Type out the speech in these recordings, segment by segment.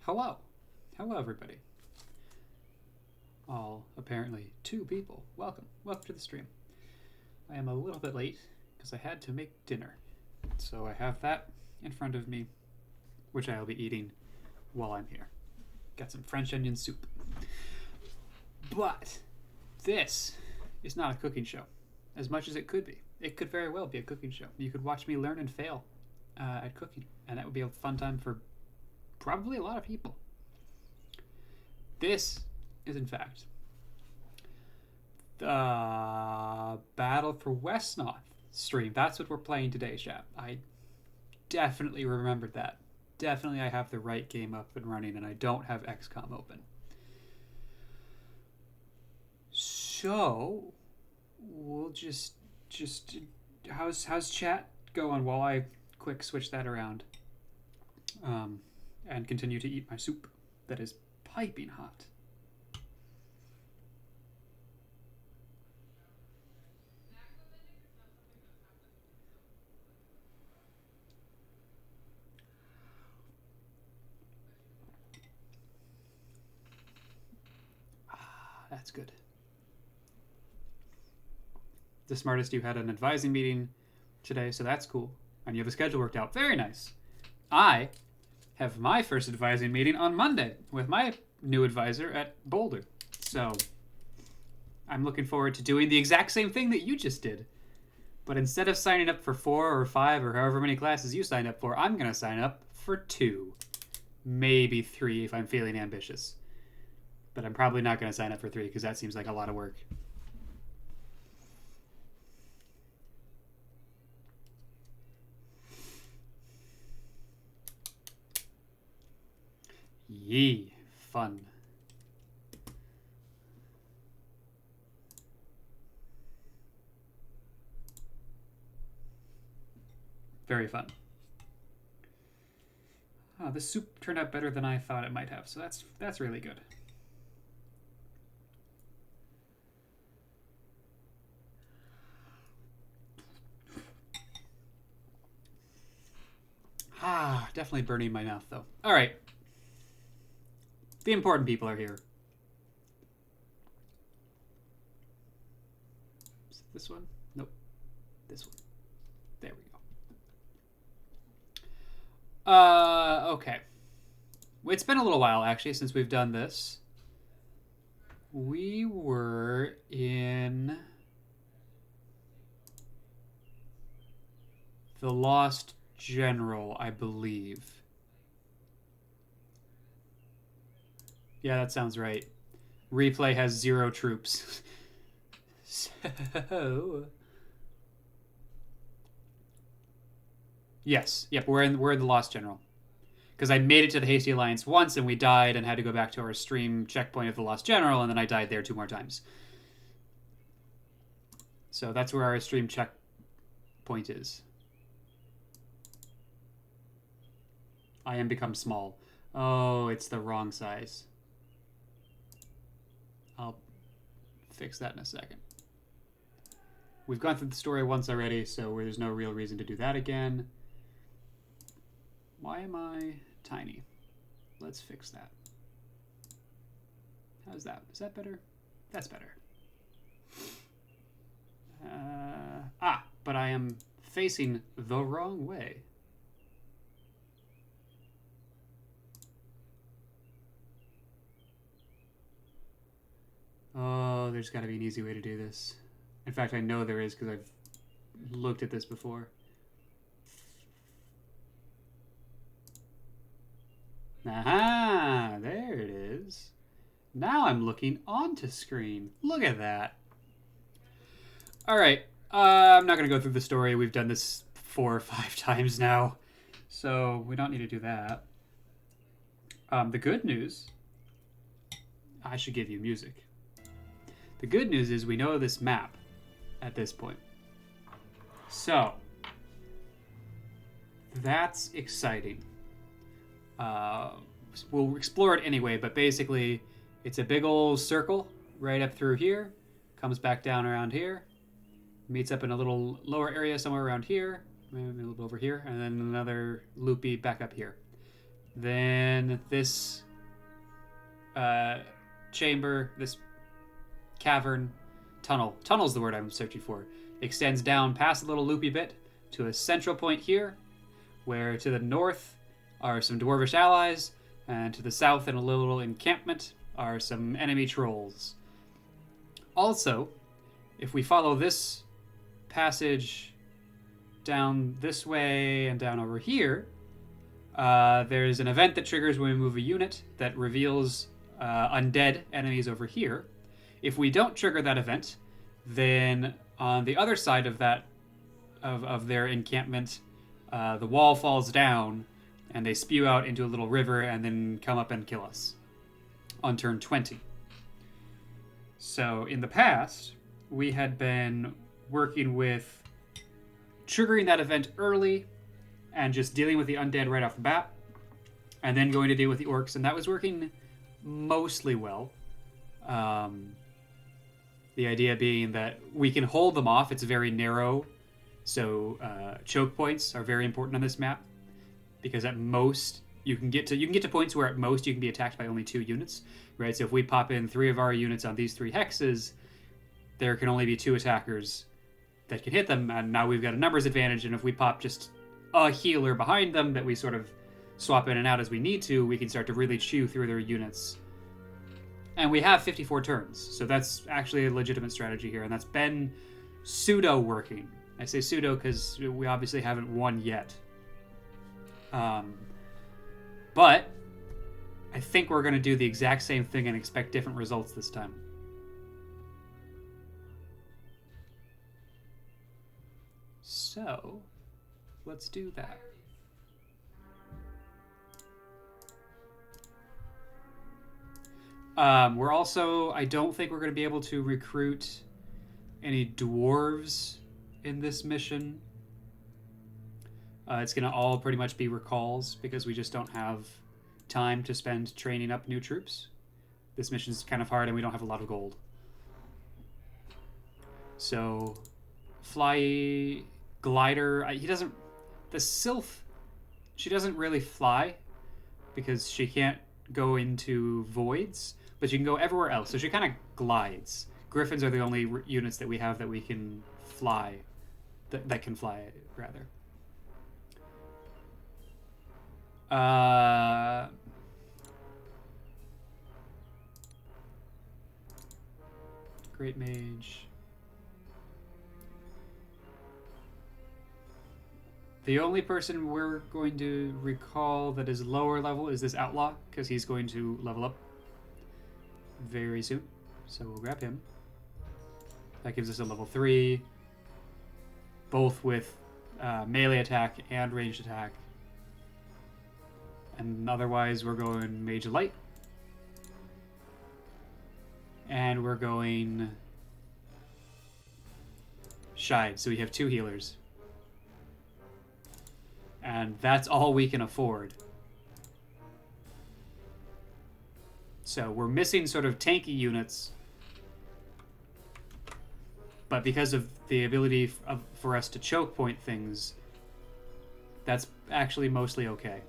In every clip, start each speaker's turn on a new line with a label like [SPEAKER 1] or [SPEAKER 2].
[SPEAKER 1] Hello. Hello, everybody. All apparently 2 people. Welcome. Welcome to the stream. I am a little bit late because I had to make dinner. So I have that in front of me, which I'll be eating while I'm here. Got some French onion soup. But this is not a cooking show, as much as it could be. It could very well be a cooking show. You could watch me learn and fail at cooking, and that would be a fun time for probably a lot of people. This is, in fact, the Battle for Wesnoth stream. That's what we're playing today, chat. I definitely remembered that. Definitely I have the right game up and running, and I don't have XCOM open. So, we'll just how's chat going while I quick switch that around and continue to eat my soup that is piping hot. That's good. The smartest, you had an advising meeting today, so that's cool. And you have a schedule worked out. Very nice. I have my first advising meeting on Monday with my new advisor at Boulder. So I'm looking forward to doing the exact same thing that you just did. But instead of signing up for 4 or 5 or however many classes you signed up for, I'm going to sign up for 2. Maybe 3 if I'm feeling ambitious. But I'm probably not going to sign up for 3 because that seems like a lot of work. Yee, fun. Very fun. Oh, this soup turned out better than I thought it might have, so that's really good. Definitely burning my mouth though. All right. The important people are here. Is it this one? Nope. This one. There we go. Okay. It's been a little while, actually, since we've done this. We were in the Lost General, I believe. Yeah, that sounds right. Replay has 0 troops. So... Yes. Yep, we're in the Lost General. Because I made it to the Hasty Alliance once, and we died and had to go back to our stream checkpoint of the Lost General, and then I died there 2 more times. So that's where our stream checkpoint is. I am become small. Oh, it's the wrong size. I'll fix that in a second. We've gone through the story once already, so there's no real reason to do that again. Why am I tiny? Let's fix that. How's that? Is that better? That's better. But I am facing the wrong way. Oh, there's got to be an easy way to do this. In fact, I know there is because I've looked at this before. Aha! There it is. Now I'm looking onto screen. Look at that. All right. I'm not going to go through the story. We've done this 4 or 5 times now. So we don't need to do that. The good news... I should give you music. The good news is we know this map at this point. So, that's exciting. We'll explore it anyway, but basically it's a big old circle right up through here, comes back down around here, meets up in a little lower area somewhere around here, maybe a little bit over here, and then another loopy back up here. Then this chamber, this cavern, tunnel's the word I'm searching for, extends down past a little loopy bit to a central point here, where to the north are some dwarvish allies, and to the south in a little encampment are some enemy trolls. Also, if we follow this passage down this way and down over here, there's an event that triggers when we move a unit that reveals undead enemies over here. If we don't trigger that event, then on the other side of that of their encampment, the wall falls down and they spew out into a little river and then come up and kill us on turn 20. So in the past, we had been working with triggering that event early and just dealing with the undead right off the bat, and then going to deal with the orcs, and that was working mostly well. The idea being that we can hold them off. It's very narrow, so choke points are very important on this map, because at most you can get to points where at most you can be attacked by only 2 units, right? So if we pop in 3 of our units on these 3 hexes, there can only be 2 attackers that can hit them, and now we've got a numbers advantage. And if we pop just a healer behind them that we sort of swap in and out as we need to, we can start to really chew through their units. And we have 54 turns, so that's actually a legitimate strategy here, and that's been pseudo working. I say pseudo because we obviously haven't won yet. But I think we're going to do the exact same thing and expect different results this time. So, let's do that. We're also, I don't think we're going to be able to recruit any dwarves in this mission. It's going to all pretty much be recalls because we just don't have time to spend training up new troops. This mission's kind of hard and we don't have a lot of gold. So, fly glider, the sylph, she doesn't really fly because she can't go into voids, but she can go everywhere else, so she kind of glides. Griffins are the only units that we have that we can fly, that can fly, rather. Great Mage. The only person we're going to recall that is lower level is this Outlaw, because he's going to level up very soon. So we'll grab him. That gives us a level 3, both with melee attack and ranged attack. And otherwise we're going Mage of Light. And we're going Shide, so we have 2 healers. And that's all we can afford. So we're missing sort of tanky units, but because of the ability for us to choke point things, that's actually mostly okay.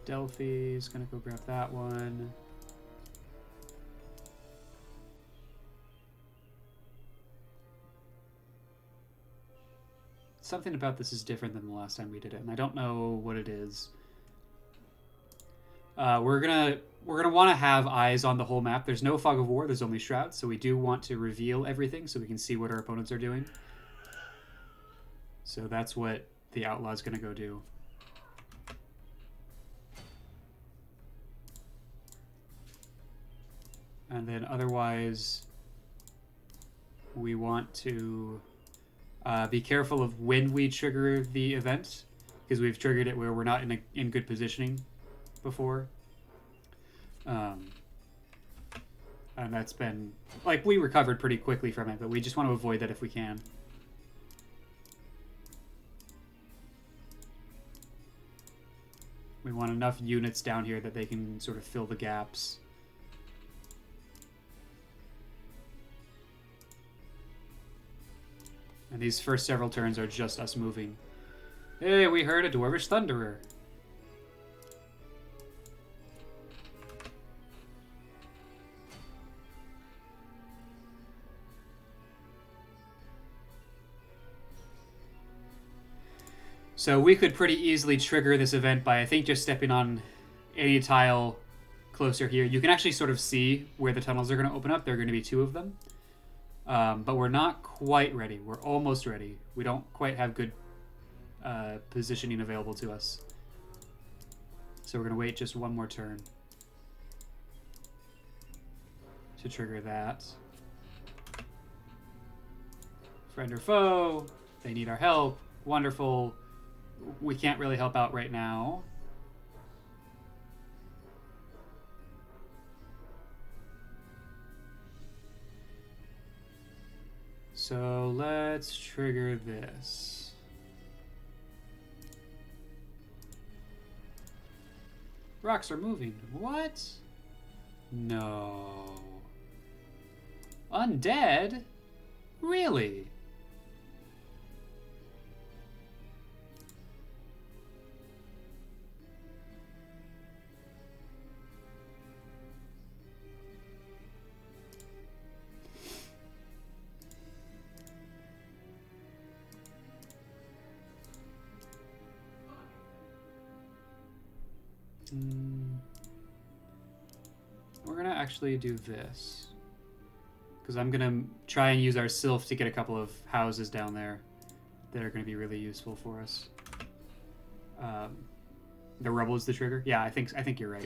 [SPEAKER 1] Delphi's gonna go grab that one. Something about this is different than the last time we did it, and I don't know what it is. We're gonna want to have eyes on the whole map. There's no fog of war. There's only shrouds, so we do want to reveal everything so we can see what our opponents are doing. So that's what the Outlaw's gonna go do. And then otherwise, we want to be careful of when we trigger the event, because we've triggered it where we're not in good positioning before. And that's been, like, we recovered pretty quickly from it, but we just want to avoid that if we can. We want enough units down here that they can sort of fill the gaps. And these first several turns are just us moving. Hey, we heard a Dwarvish Thunderer. So we could pretty easily trigger this event by, I think, just stepping on any tile closer here. You can actually sort of see where the tunnels are going to open up. There are going to be 2 of them. But we're not quite ready. We're almost ready. We don't quite have good positioning available to us. So we're going to wait just one more turn to trigger that. Friend or foe, they need our help. Wonderful. We can't really help out right now. So let's trigger this. Rocks are moving. What? No. Undead? Really? We're gonna actually do this because I'm gonna try and use our sylph to get a couple of houses down there that are gonna be really useful for us. The rubble is the trigger. Yeah, I think you're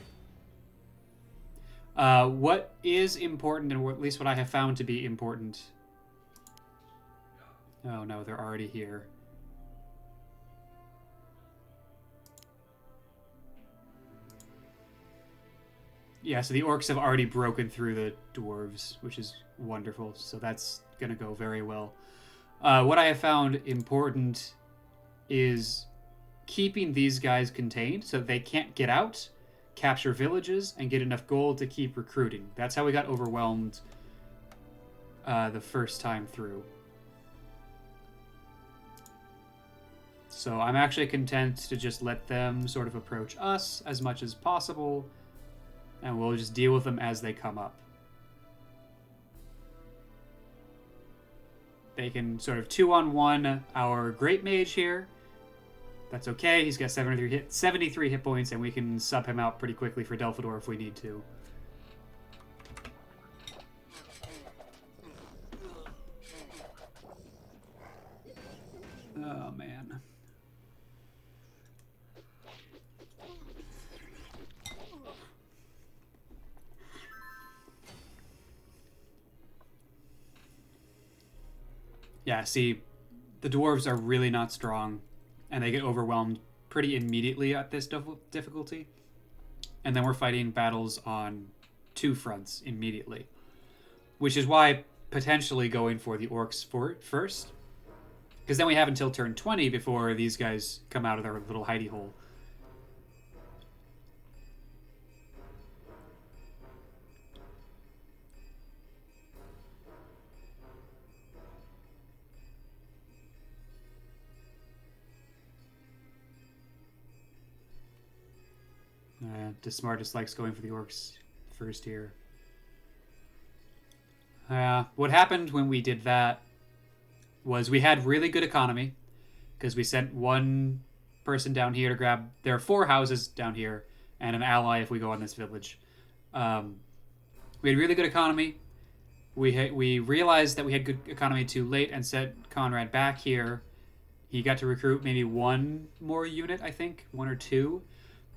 [SPEAKER 1] right. What is important, and at least what I have found to be important. Oh no, they're already here. Yeah, so the orcs have already broken through the dwarves, which is wonderful. So that's going to go very well. What I have found important is keeping these guys contained so they can't get out, capture villages, and get enough gold to keep recruiting. That's how we got overwhelmed the first time through. So I'm actually content to just let them sort of approach us as much as possible, and we'll just deal with them as they come up. They can sort of 2-on-1 our Great Mage here. That's okay. He's got 73 hit points, and we can sub him out pretty quickly for Delphador if we need to. Oh, man. Yeah, see, the dwarves are really not strong, and they get overwhelmed pretty immediately at this difficulty. And then we're fighting battles on 2 fronts immediately, which is why potentially going for the orcs first, because then we have until turn 20 before these guys come out of their little hidey hole. Smartest likes going for the orcs first here. What happened when we did that was we had really good economy because we sent one person down here to grab. There are 4 houses down here and an ally if we go on this village. We had really good economy. We realized that we had good economy too late and sent Conrad back here. He got to recruit maybe 1 more unit, I think, 1 or 2.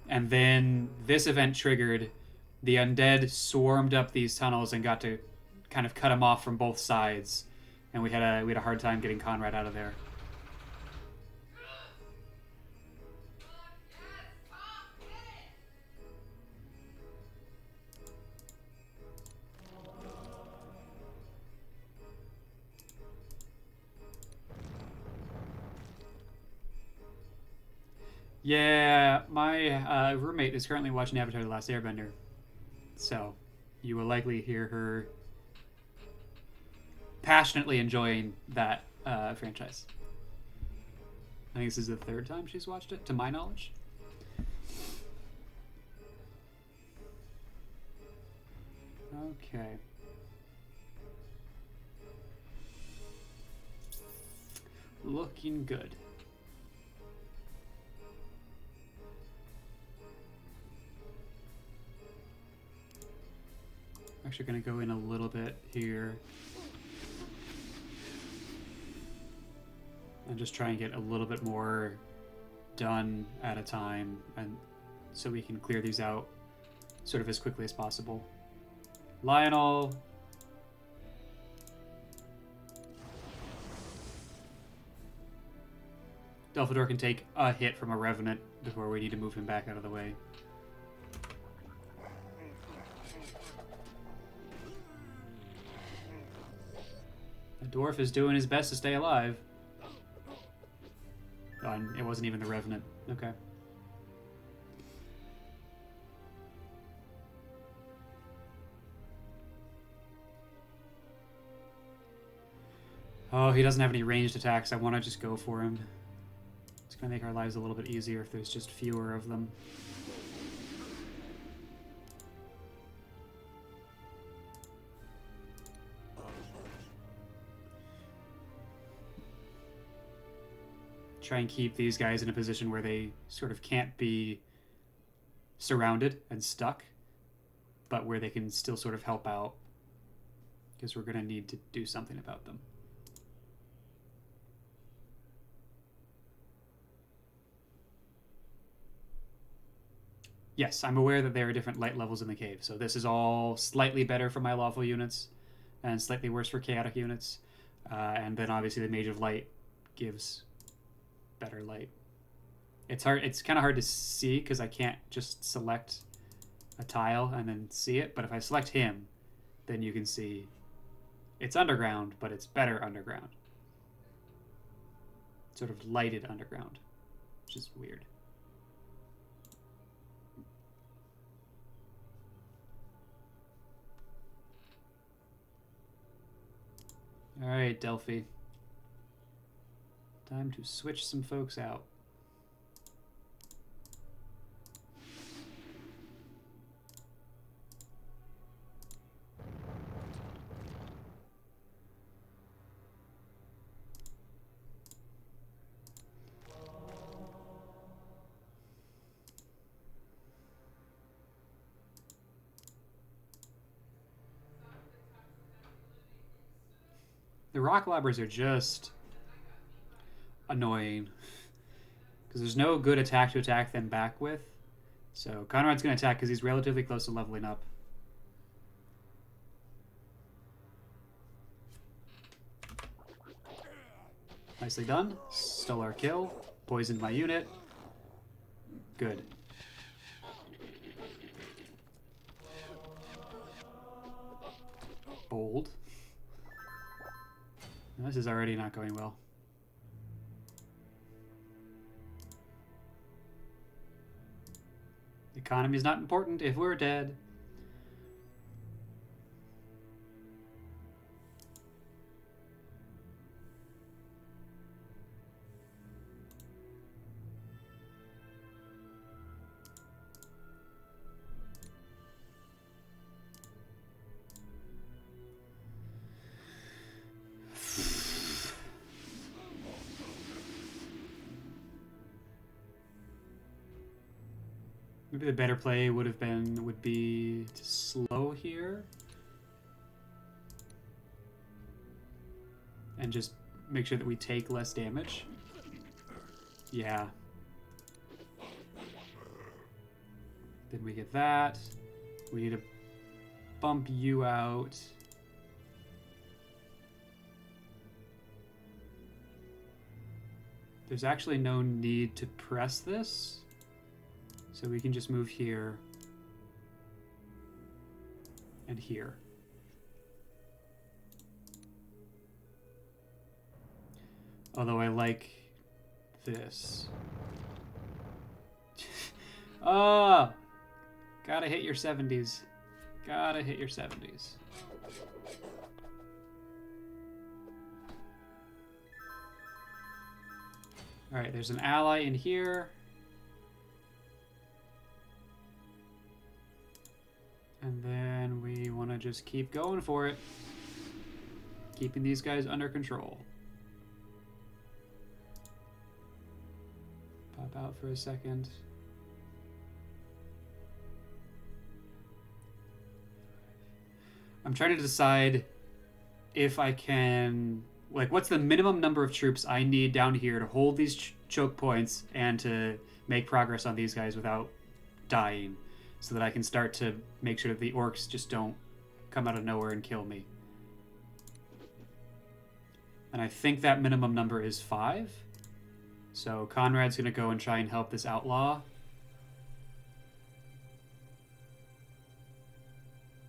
[SPEAKER 1] And then this event triggered. The undead swarmed up these tunnels and got to kind of cut them off from both sides. And we had a hard time getting Conrad out of there. Yeah, my roommate is currently watching Avatar: The Last Airbender, so you will likely hear her passionately enjoying that franchise. I think this is the third time she's watched it, to my knowledge. Okay. Looking good. Actually going to go in a little bit here. And just try and get a little bit more done at a time, and so we can clear these out sort of as quickly as possible. Lionel. Delphador can take a hit from a Revenant before we need to move him back out of the way. The dwarf is doing his best to stay alive. Oh, and it wasn't even the Revenant. Okay. Oh, he doesn't have any ranged attacks. I want to just go for him. It's going to make our lives a little bit easier if there's just fewer of them. Try and keep these guys in a position where they sort of can't be surrounded and stuck, but where they can still sort of help out, because we're going to need to do something about them. Yes, I'm aware that there are different light levels in the cave, so this is all slightly better for my lawful units and slightly worse for chaotic units. And then obviously the Mage of Light gives better light. It's hard. It's kind of hard to see because I can't just select a tile and then see it. But if I select him, then you can see it's underground, but it's better underground. Sort of lighted underground, which is weird. All right, Delphi. Time to switch some folks out. The rock lobbers are just annoying because there's no good attack to attack them back with. So Conrad's going to attack because he's relatively close to leveling up. Nicely done. Stole our kill. Poisoned my unit. Good. Bold. This is already not going well. The economy is not important if we're dead. Maybe the better play would be to slow here and just make sure that we take less damage. Yeah. Then we get that. We need to bump you out. There's actually no need to press this. So we can just move here and here. Although I like this. Ah! Gotta hit your 70s. Gotta hit your 70s. Alright, there's an ally in here. And then we want to just keep going for it. Keeping these guys under control. Pop out for a second. I'm trying to decide if I can... Like, what's the minimum number of troops I need down here to hold these choke points and to make progress on these guys without dying, so that I can start to make sure that the orcs just don't come out of nowhere and kill me. And I think that minimum number is 5. So Conrad's going to go and try and help this outlaw.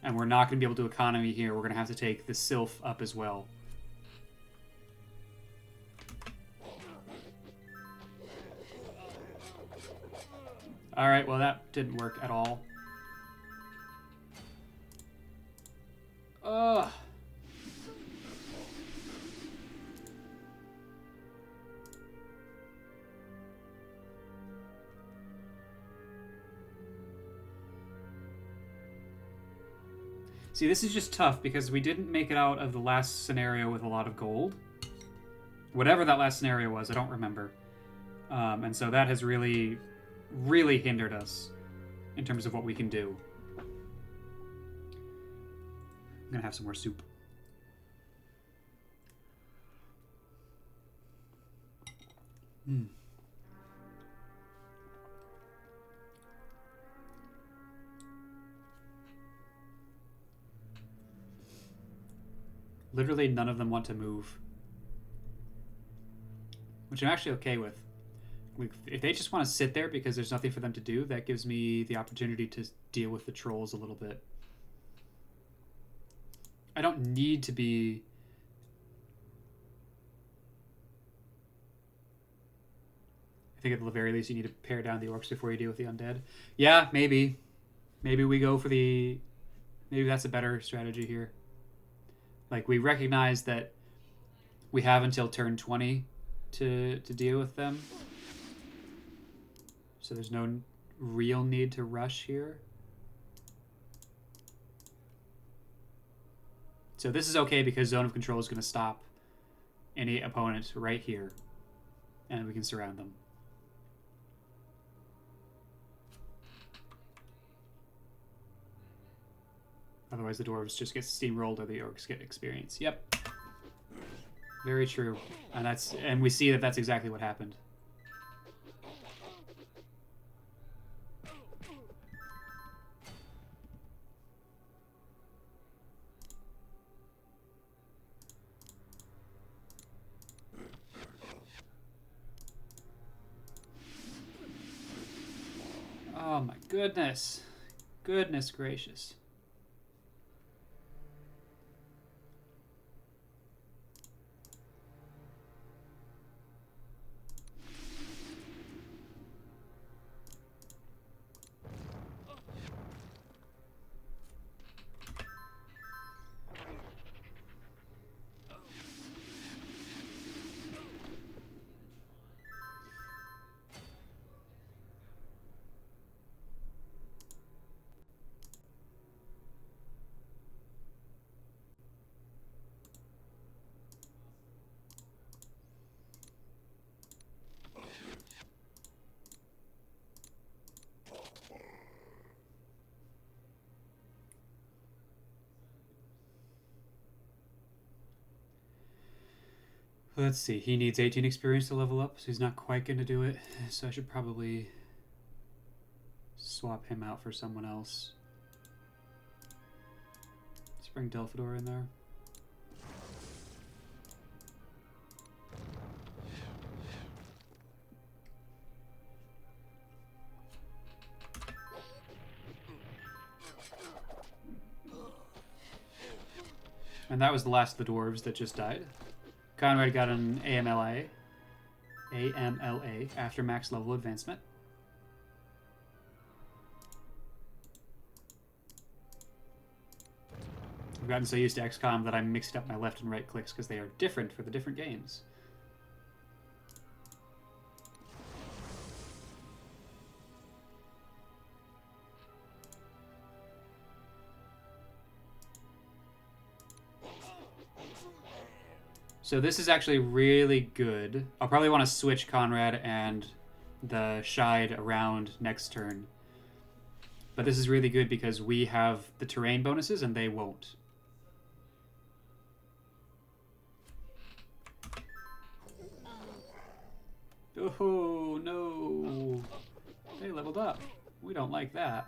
[SPEAKER 1] And we're not going to be able to economy here. We're going to have to take the Sylph up as well. Alright, well that didn't work at all. Ugh. See, this is just tough because we didn't make it out of the last scenario with a lot of gold. Whatever that last scenario was, I don't remember. And so that has really hindered us in terms of what we can do. I'm gonna have some more soup. Literally none of them want to move, which I'm actually okay with. If they just want to sit there because there's nothing for them to do, that gives me the opportunity to deal with the trolls a little bit. I don't need to be... I think at the very least you need to pare down the orcs before you deal with the undead. Yeah, maybe. Maybe we go for the... Maybe that's a better strategy here. Like, we recognize that we have until turn 20 to deal with them. So there's no real need to rush here. So this is okay because Zone of Control is going to stop any opponent right here. And we can surround them. Otherwise the dwarves just get steamrolled or the orcs get experience. Yep. Very true. And we see that that's exactly what happened. Oh my goodness. Goodness gracious. Let's see, he needs 18 experience to level up, so he's not quite going to do it. So I should probably swap him out for someone else. Let's bring Delphador in there. And that was the last of the dwarves that just died. Conrad got an AMLA after max level advancement. I've gotten so used to XCOM that I mixed up my left and right clicks because they are different for the different games. So this is actually really good. I'll probably want to switch Conrad and the Shide around next turn. But this is really good because we have the terrain bonuses and they won't. Oh, no. They leveled up. We don't like that.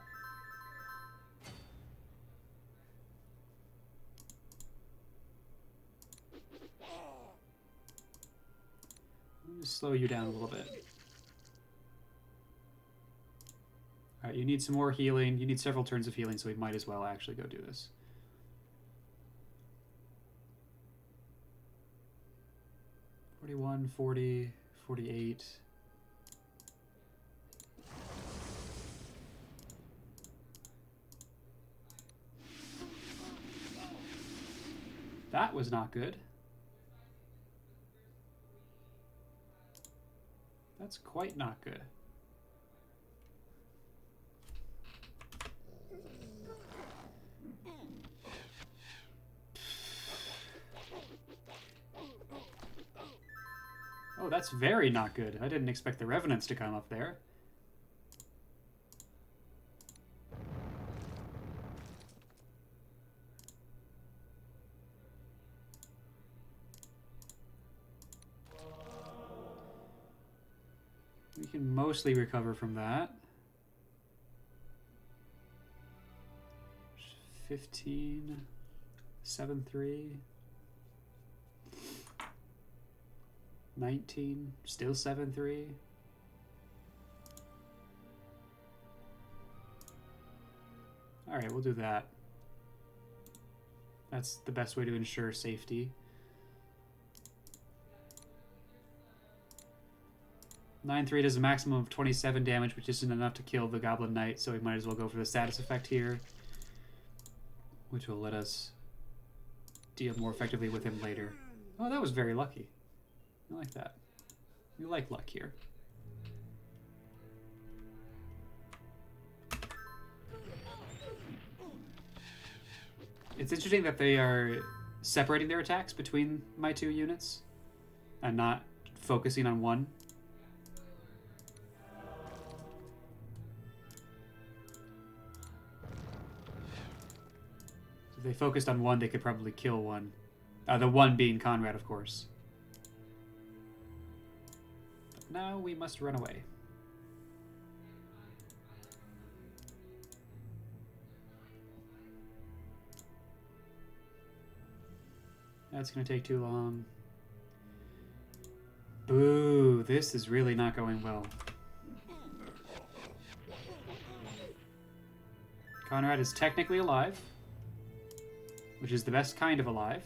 [SPEAKER 1] Let me slow you down a little bit. Alright, you need some more healing. You need several turns of healing, so we might as well actually go do this. $41, $40, $48. That was not good. That's quite not good. Oh, that's very not good. I didn't expect the Revenants to come up there. We can mostly recover from that. 15, 7-3. 19, still 7-3. Alright, we'll do that. That's the best way to ensure safety. 9-3 does a maximum of 27 damage, which isn't enough to kill the Goblin Knight, so we might as well go for the status effect here, which will let us deal more effectively with him later. Oh, that was very lucky. I like that. We like luck here. It's interesting that they are separating their attacks between my two units and not focusing on one. If they focused on one, they could probably kill one. The one being Conrad, of course. But now we must run away. That's going to take too long. Boo, this is really not going well. Conrad is technically alive, which is the best kind of alive.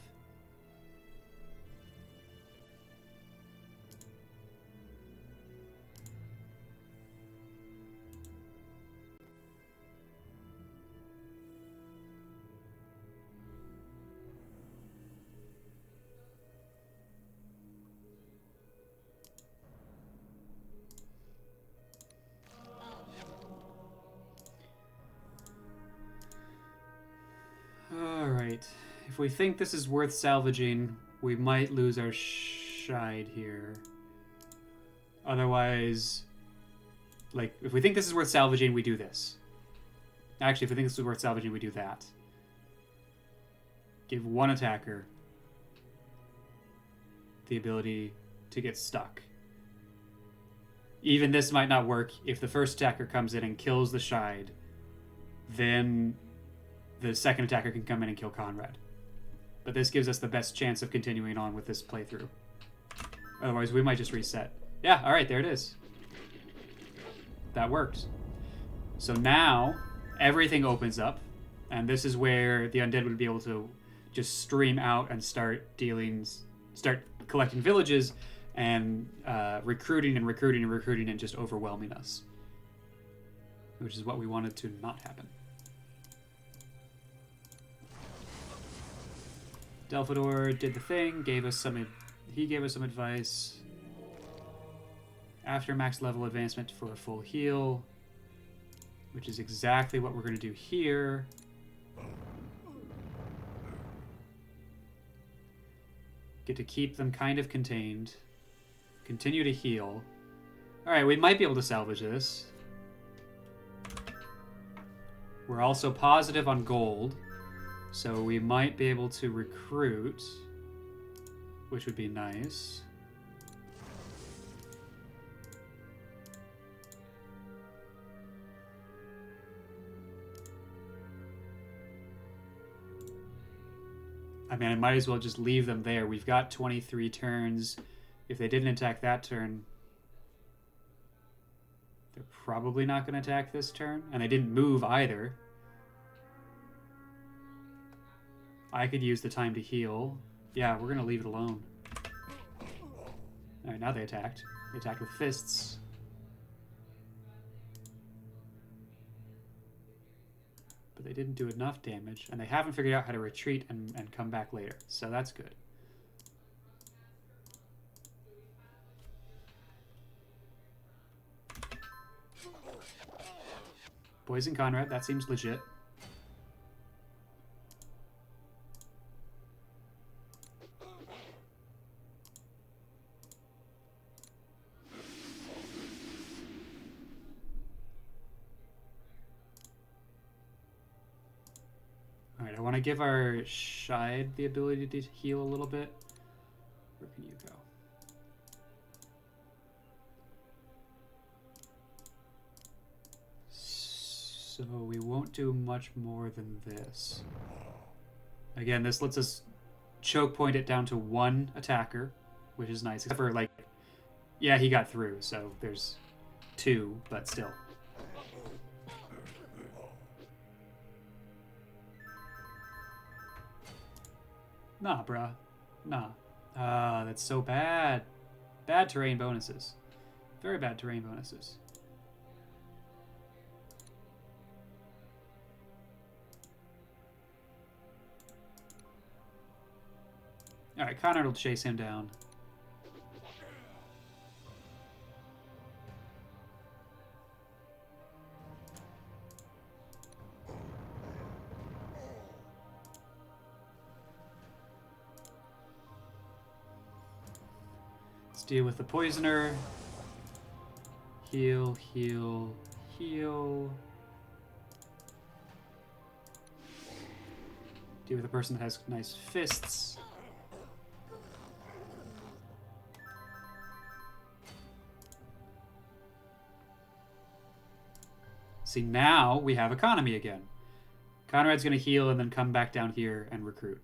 [SPEAKER 1] Alright, if we think this is worth salvaging, we might lose our Shide here. Otherwise, like, if we think this is worth salvaging, we do this. Actually, if we think this is worth salvaging, we do that. Give one attacker the ability to get stuck. Even this might not work. If the first attacker comes in and kills the Shide, then the second attacker can come in and kill Conrad. But this gives us the best chance of continuing on with this playthrough. Otherwise, we might just reset. Yeah, alright, there it is. That worked. So now, everything opens up, and this is where the undead would be able to just stream out and start collecting villages, and recruiting and recruiting and recruiting and just overwhelming us. Which is what we wanted to not happen. Delphador did the thing, he gave us some advice. After max level advancement for a full heal, which is exactly what we're going to do here. Get to keep them kind of contained. Continue to heal. Alright, we might be able to salvage this. We're also positive on gold, so we might be able to recruit, which would be nice. I mean, I might as well just leave them there. We've got 23 turns. If they didn't attack that turn, they're probably not going to attack this turn. And they didn't move either. I could use the time to heal. Yeah, we're going to leave it alone. Alright, now they attacked. They attacked with fists. But they didn't do enough damage, and they haven't figured out how to retreat and come back later, so that's good. Poison Conrad, that seems legit. Alright, I want to give our Shide the ability to heal a little bit. Where can you go? So we won't do much more than this. Again, this lets us choke point it down to one attacker, which is nice. Except for, like, yeah, he got through, so there's two, but still. Nah, bruh. Nah. That's so bad. Bad terrain bonuses. Very bad terrain bonuses. Alright, Conrad will chase him down. Let's deal with the poisoner. Heal, heal, heal. Deal with a person that has nice fists. See, now we have economy again. Conrad's going to heal and then come back down here and recruit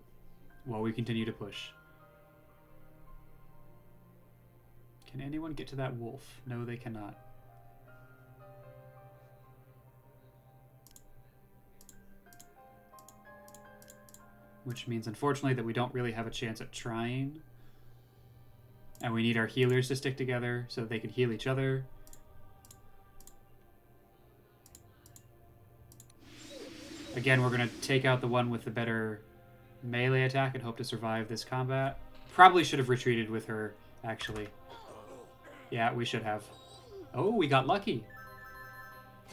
[SPEAKER 1] while we continue to push. Can anyone get to that wolf? No, they cannot. Which means, unfortunately, that we don't really have a chance at trying. And we need our healers to stick together so that they can heal each other. Again, we're going to take out the one with the better melee attack and hope to survive this combat. Probably should have retreated with her, actually. Yeah, we should have. Oh, we got lucky.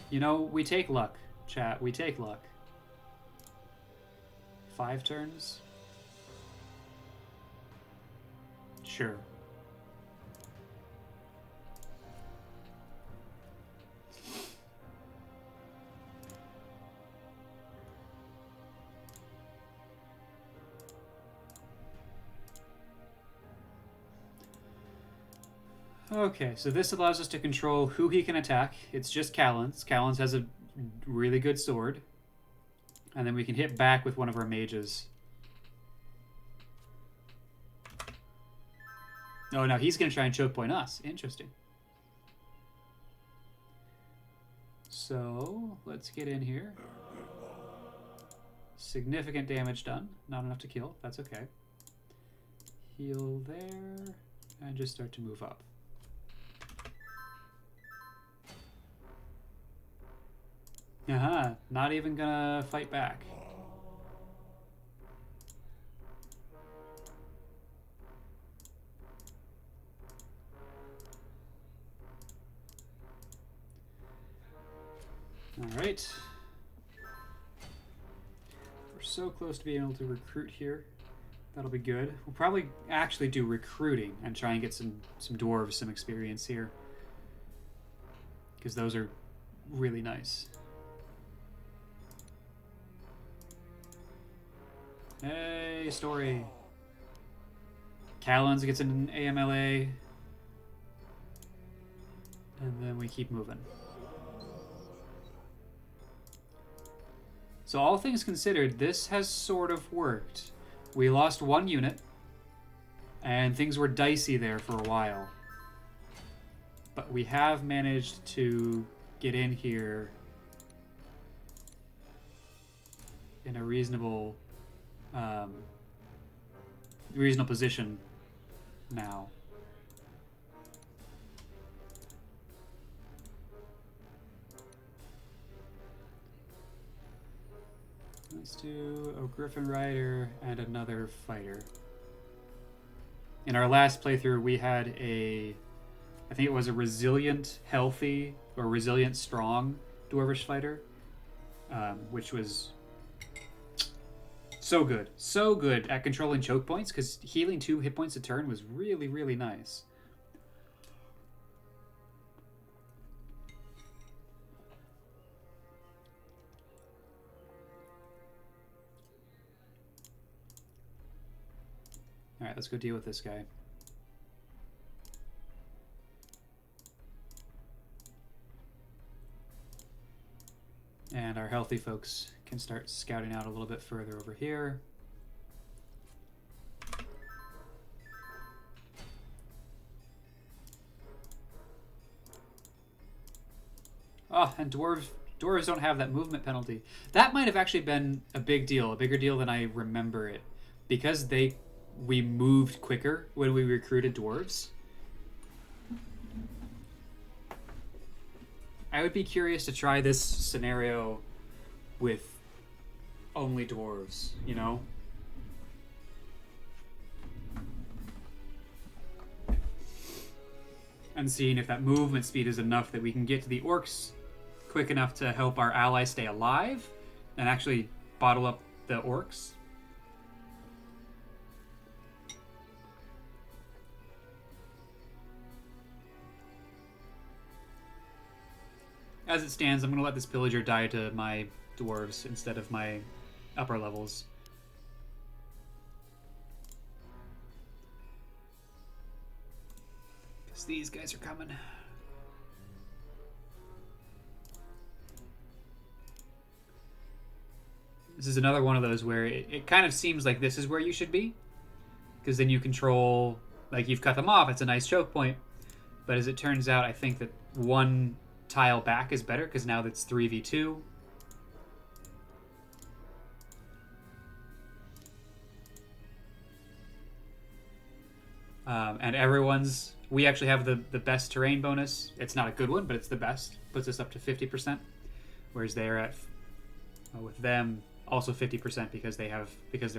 [SPEAKER 1] You know, we take luck, chat. We take luck. 5 turns? Sure. Okay, so this allows us to control who he can attack. It's just Callan's. Callan's has a really good sword. And then we can hit back with one of our mages. Oh, now he's going to try and choke point us. Interesting. So, let's get in here. Significant damage done. Not enough to kill. That's okay. Heal there. And just start to move up. Not even gonna fight back. Alright. We're so close to being able to recruit here. That'll be good. We'll probably actually do recruiting and try and get some dwarves some experience here. Because those are really nice. Hey, story. Callens gets an AMLA. And then we keep moving. So all things considered, this has sort of worked. We lost one unit, and things were dicey there for a while. But we have managed to get in here in a reasonable position now. Let's do a Griffin Rider and another fighter. In our last playthrough, we had I think it was a resilient, healthy, or resilient, strong Dwarvish fighter, which was so good. So good at controlling choke points, because healing 2 hit points a turn was really, really nice. Alright, let's go deal with this guy. And our healthy folks can start scouting out a little bit further over here. Oh, and dwarves don't have that movement penalty. That might have actually been a big deal, a bigger deal than I remember it. Because we moved quicker when we recruited dwarves. I would be curious to try this scenario with only dwarves, you know? And seeing if that movement speed is enough that we can get to the orcs quick enough to help our allies stay alive and actually bottle up the orcs. As it stands, I'm going to let this pillager die to my dwarves instead of my upper levels. Because these guys are coming. This is another one of those where it kind of seems like this is where you should be. Because then you control, like you've cut them off, it's a nice choke point. But as it turns out, I think that one tile back is better because now that's 3v2. And we actually have the best terrain bonus. It's not a good one, but it's the best. Puts us up to 50%. Whereas they're at, with them, also 50% because they're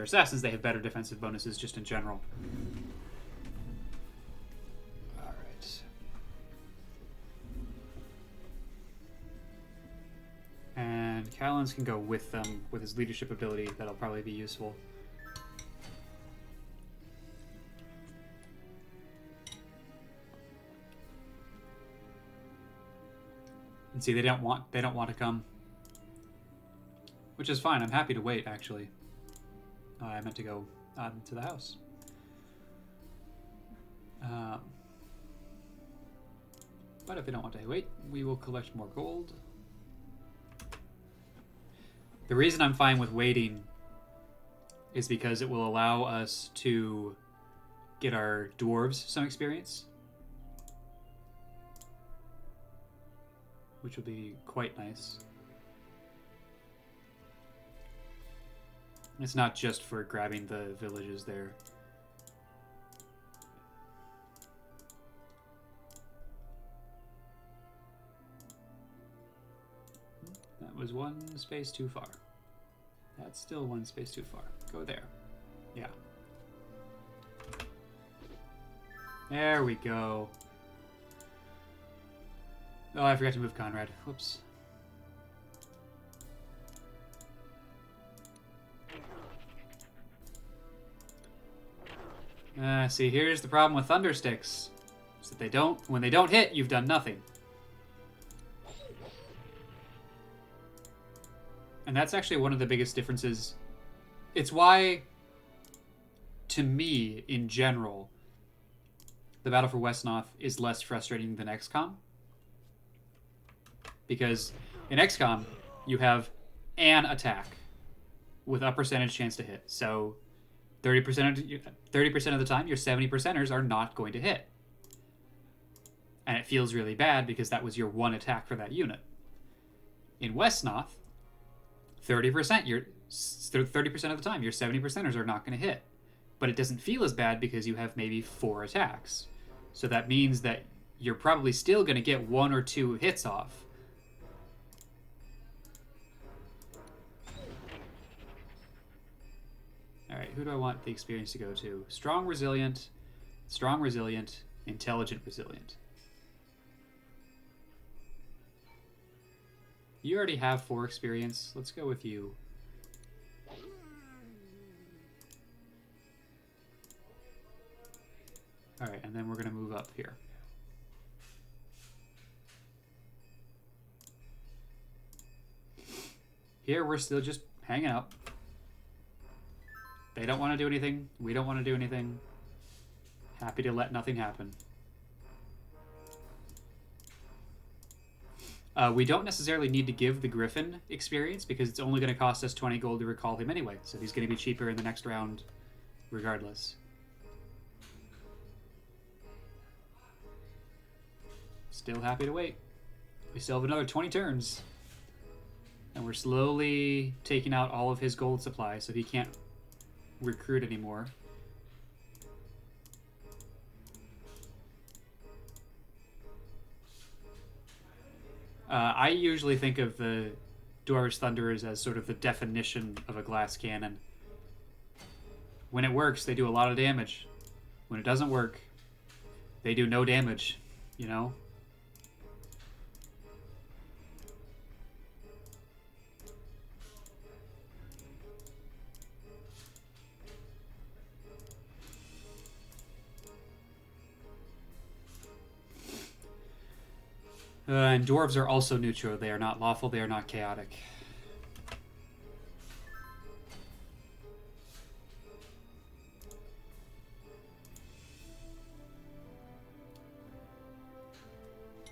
[SPEAKER 1] assassins, they have better defensive bonuses just in general. And Callens can go with them with his leadership ability. That'll probably be useful. And see, they don't want to come, which is fine. I'm happy to wait. Actually, I meant to go to the house. But if they don't want to wait, we will collect more gold. The reason I'm fine with waiting is because it will allow us to get our dwarves some experience, which will be quite nice. It's not just for grabbing the villages there. That was one space too far. That's still one space too far. Go there. Yeah. There we go. Oh, I forgot to move Conrad. Whoops. See, here's the problem with Thunder Sticks. Is that when they don't hit, you've done nothing. And that's actually one of the biggest differences. It's why, to me, in general, the battle for Wesnoth is less frustrating than XCOM. Because in XCOM, you have an attack with a percentage chance to hit. So 30% of the time, your 70%ers are not going to hit. And it feels really bad because that was your one attack for that unit. In Wesnoth, 30% of the time, your 70%ers are not going to hit. But it doesn't feel as bad because you have maybe 4 attacks. So that means that you're probably still going to get 1 or 2 hits off. Alright, who do I want the experience to go to? Strong, resilient, intelligent, resilient. You already have 4 experience. Let's go with you. Alright, and then we're going to move up here. Here, we're still just hanging out. They don't want to do anything. We don't want to do anything. Happy to let nothing happen. We don't necessarily need to give the Griffin experience because it's only going to cost us 20 gold to recall him anyway. So he's going to be cheaper in the next round regardless. Still happy to wait. We still have another 20 turns. And we're slowly taking out all of his gold supply so he can't recruit anymore. I usually think of the Dwarvish Thunderers as sort of the definition of a glass cannon. When it works, they do a lot of damage. When it doesn't work, they do no damage, you know? And dwarves are also neutral. They are not lawful. They are not chaotic.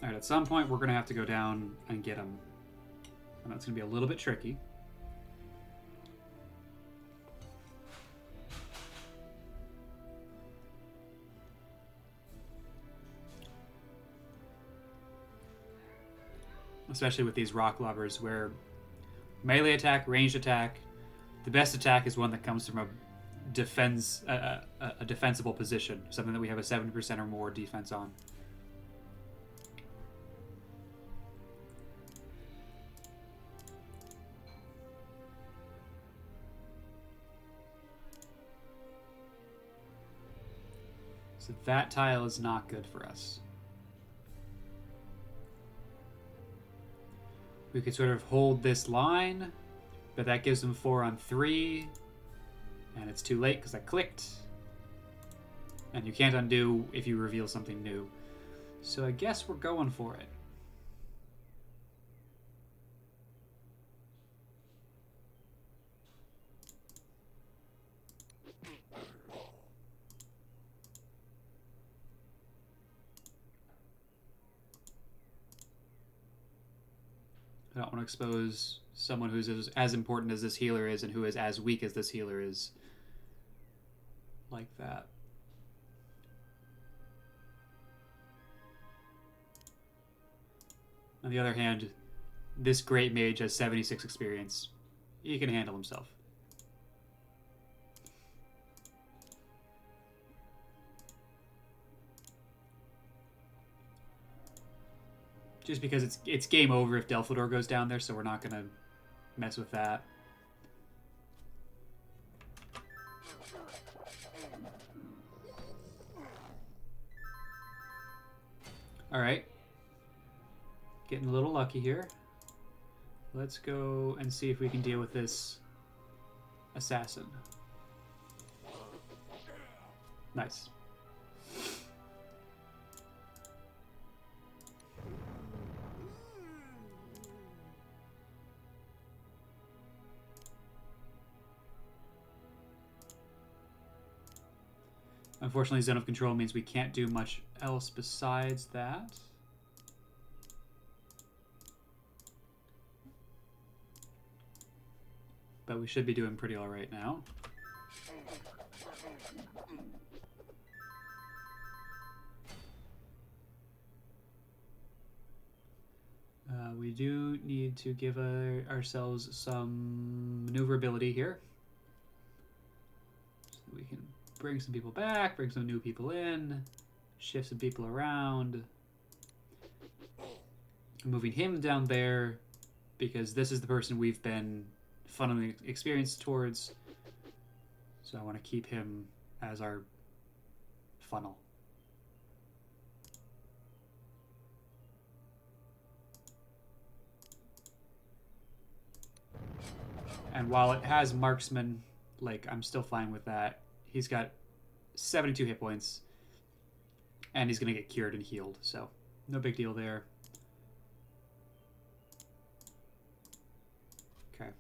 [SPEAKER 1] Alright, at some point we're going to have to go down and get them. And that's going to be a little bit tricky. Especially with these rock lobbers where melee attack, ranged attack, the best attack is one that comes from a defensible position, something that we have a 70% or more defense on. So that tile is not good for us. We could sort of hold this line, but that gives them 4 on 3. And it's too late because I clicked. And you can't undo if you reveal something new. So I guess we're going for it. I don't want to expose someone who's as important as this healer is and who is as weak as this healer is. Like that. On the other hand, this great mage has 76 experience. He can handle himself. Just because it's game over if Delphador goes down there, so we're not going to mess with that. Alright. Getting a little lucky here. Let's go and see if we can deal with this assassin. Nice. Unfortunately, zone of control means we can't do much else besides that. But we should be doing pretty all right now. We do need to give ourselves some maneuverability here. So we can bring some people back, bring some new people in, shift some people around. Moving him down there because this is the person we've been funneling experience towards. So I want to keep him as our funnel. And while it has marksman, like, I'm still fine with that. He's got 72 hit points. And he's going to get cured and healed, so no big deal there. Okay.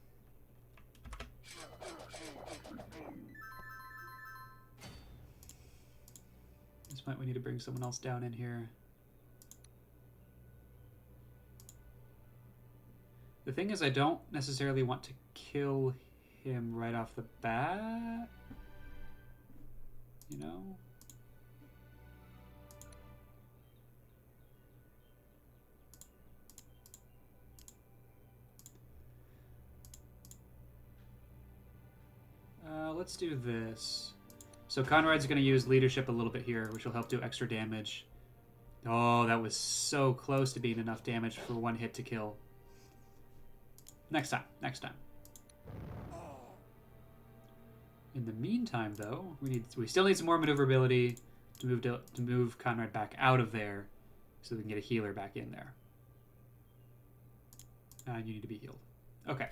[SPEAKER 1] This point we need to bring someone else down in here. The thing is, I don't necessarily want to kill him right off the bat. You know? Let's do this. So Conrad's going to use leadership a little bit here, which will help do extra damage. Oh, that was so close to being enough damage for one hit to kill. Next time. Next time. In the meantime, though, we still need some more maneuverability to move Conrad back out of there, so we can get a healer back in there. And you need to be healed. Okay.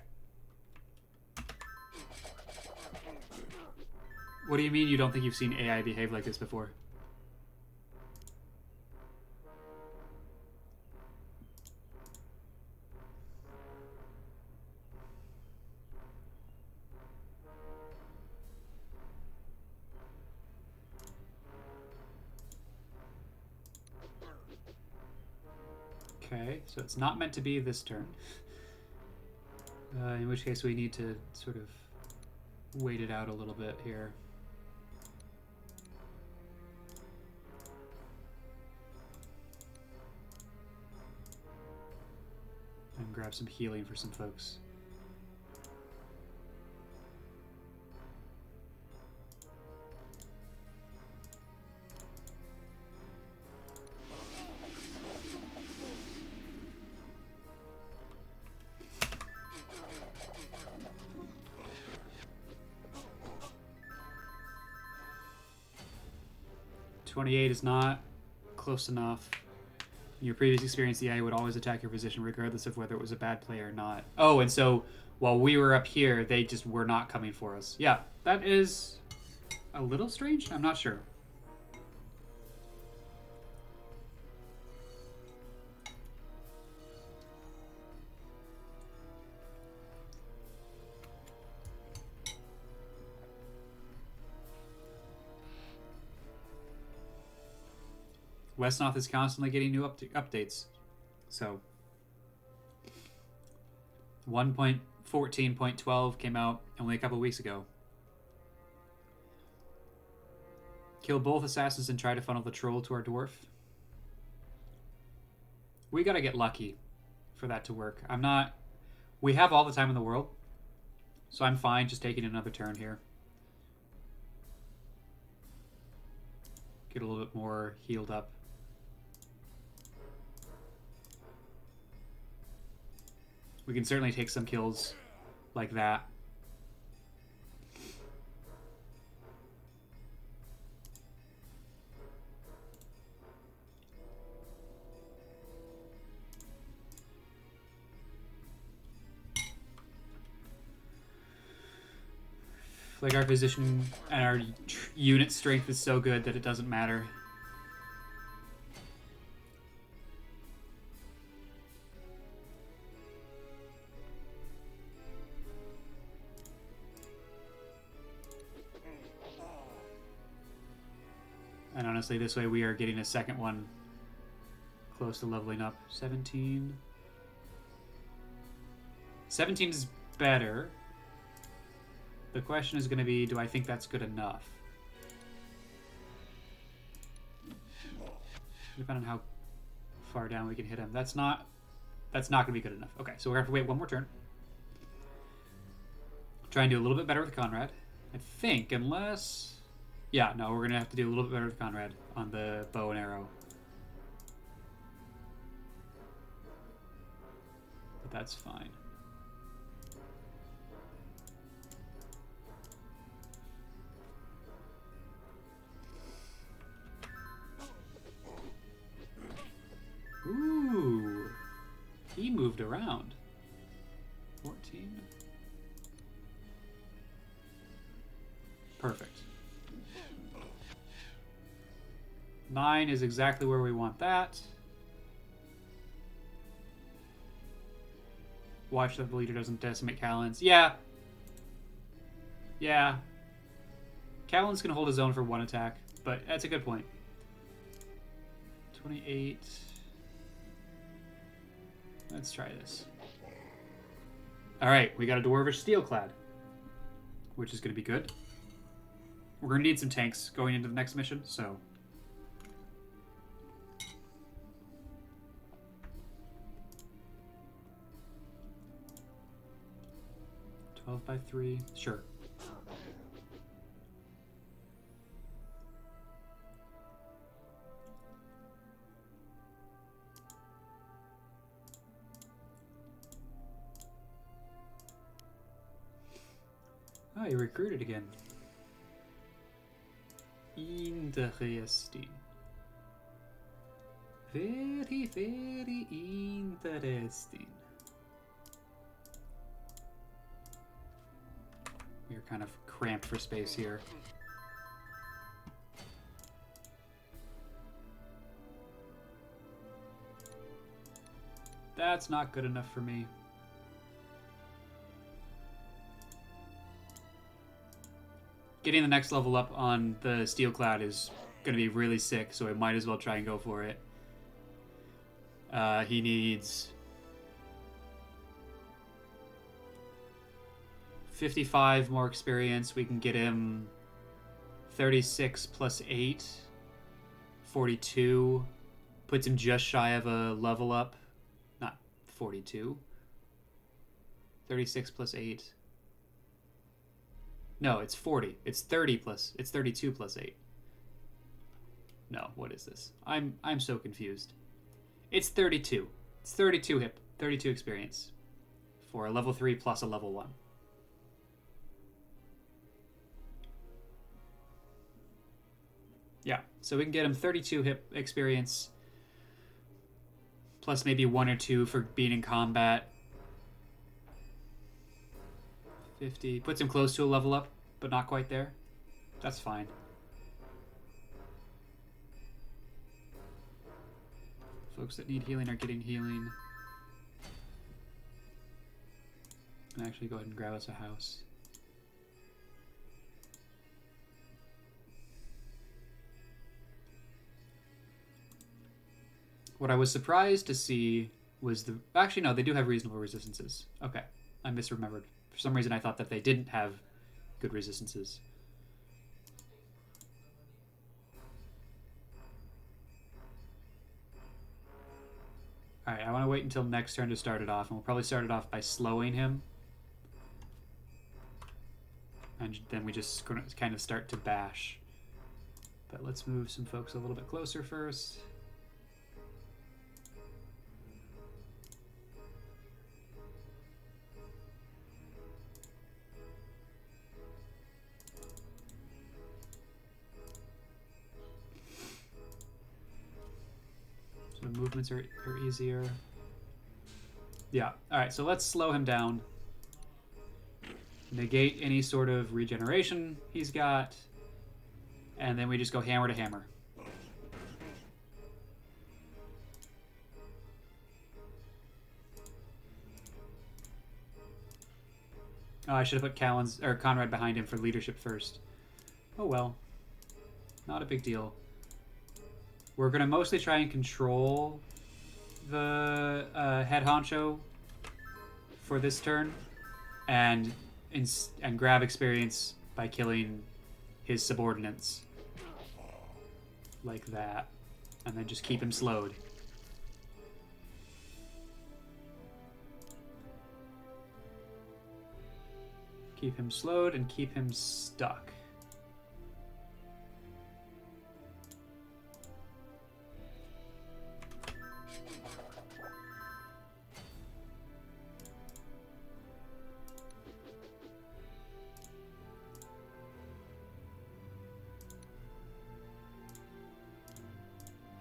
[SPEAKER 1] What do you mean you don't think you've seen AI behave like this before? Okay, so it's not meant to be this turn. In which case we need to sort of wait it out a little bit here. And grab some healing for some folks. .28 is not close enough. In your previous experience, the AI would always attack your position regardless of whether it was a bad play or not. Oh, and so while we were up here, they just were not coming for us. Yeah, that is a little strange. I'm not sure. Wesnoth is constantly getting new updates. So 1.14.12 came out only a couple weeks ago. Kill both assassins and try to funnel the troll to our dwarf. We gotta get lucky for that to work. I'm not... We have all the time in the world, so I'm fine just taking another turn here. Get a little bit more healed up. We can certainly take some kills like that. Like our position and our unit strength is so good that it doesn't matter. And honestly, this way we are getting a second one close to leveling up. 17. 17 is better. The question is going to be, do I think that's good enough? Depending on how far down we can hit him. That's not going to be good enough. Okay, so we're going to have to wait one more turn. Try and do a little bit better with Conrad. I think, unless... Yeah, no, we're going to have to do a little bit better with Conrad on the bow and arrow. But that's fine. Ooh. He moved around. 14. Perfect. 9 is exactly where we want that. Watch that the leader doesn't decimate Callan's. Yeah. Yeah. Callan's can hold his own for one attack, but that's a good point. 28. Let's try this. Alright, we got a Dwarvish Steelclad, which is going to be good. We're going to need some tanks going into the next mission, so... 12 by 3, sure. Oh, you recruited again. Interesting. Very, very interesting. We're kind of cramped for space here. That's not good enough for me. Getting the next level up on the Steelclad is going to be really sick, so I might as well try and go for it. He needs 55 more experience. We can get him 36 plus 8, 42. Puts him just shy of a level up. Not 42. 36 plus 8. No, it's 40. It's 30 plus... It's 32 plus 8. No, what is this? I'm so confused. It's 32. It's 32 hip. 32 experience. For a level 3 plus a level 1. Yeah, so we can get him 32 hip experience. Plus maybe 1 or 2 for being in combat. 50. Puts him close to a level up, but not quite there. That's fine. Folks that need healing are getting healing. And actually go ahead and grab us a house. What I was surprised to see was the... Actually, no, they do have reasonable resistances. Okay, I misremembered. For some reason, I thought that they didn't have good resistances. Alright, I want to wait until next turn to start it off, and we'll probably start it off by slowing him. And then we just kind of start to bash. But let's move some folks a little bit closer first. So movements are easier. Yeah, alright, so let's slow him down. negate any sort of regeneration he's got, and then we just go hammer to hammer. Oh, I should have put Conrad behind him for leadership first. Oh well. Not a big deal. We're going to mostly try and control the head honcho for this turn and grab experience by killing his subordinates. Like that. And then just keep him slowed. Keep him slowed and keep him stuck.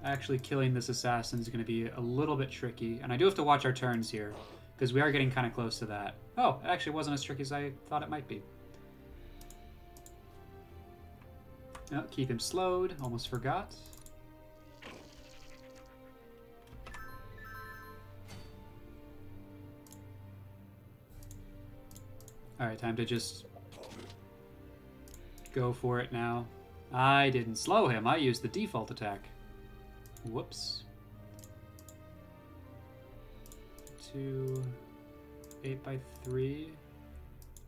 [SPEAKER 1] Actually, killing this assassin is going to be a little bit tricky, and I do have to watch our turns here, because we are getting kind of close to that. Oh, it actually wasn't as tricky as I thought it might be. Oh, keep him slowed. Almost forgot. Alright, time to just go for it now. I didn't slow him. I used the default attack. Whoops. 2, 8x3.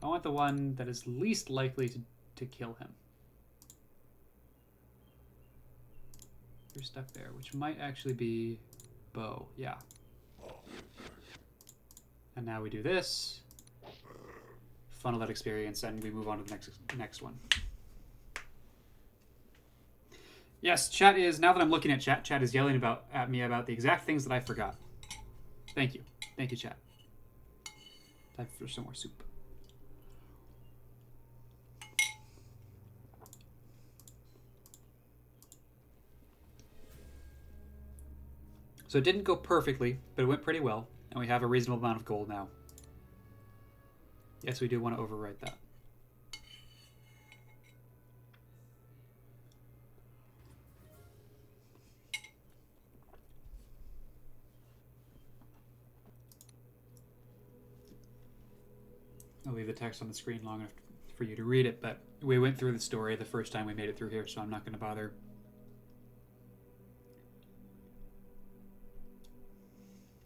[SPEAKER 1] I want the one that is least likely to kill him. You're stuck there, which might actually be bow. Yeah. And now we do this. Funnel that experience, and we move on to the next one. Yes, chat is, now that I'm looking at chat is yelling at me about the exact things that I forgot. Thank you. Thank you, chat. Time for some more soup. So it didn't go perfectly, but it went pretty well, and we have a reasonable amount of gold now. Yes, we do want to overwrite that. I'll leave the text on the screen long enough for you to read it, but we went through the story the first time we made it through here, so I'm not going to bother.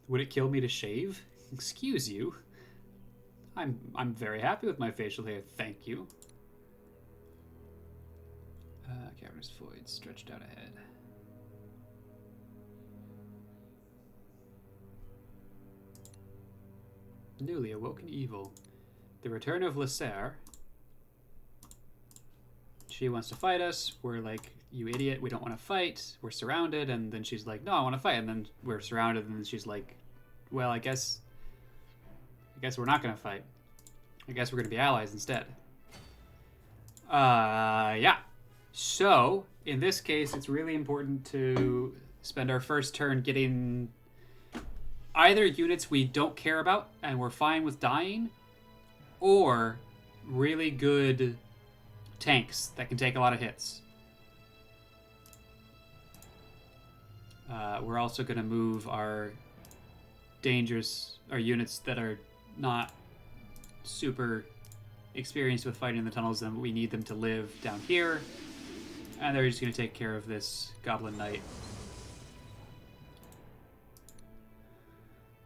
[SPEAKER 1] Would it kill me to shave? Excuse you. I'm very happy with my facial hair, thank you. Cavernous void stretched out ahead. Newly awoken evil. The return of Lysair. She wants to fight us. We're like, you idiot, we don't want to fight. We're surrounded, and then she's like, no, I want to fight. And then we're surrounded, and then she's like, well, I guess we're not going to fight. I guess we're going to be allies instead. Yeah. So, in this case, it's really important to spend our first turn getting either units we don't care about and we're fine with dying, or really good tanks that can take a lot of hits. We're also going to move our units that are not super experienced with fighting in the tunnels, and we need them to live down here. And they're just going to take care of this Goblin Knight.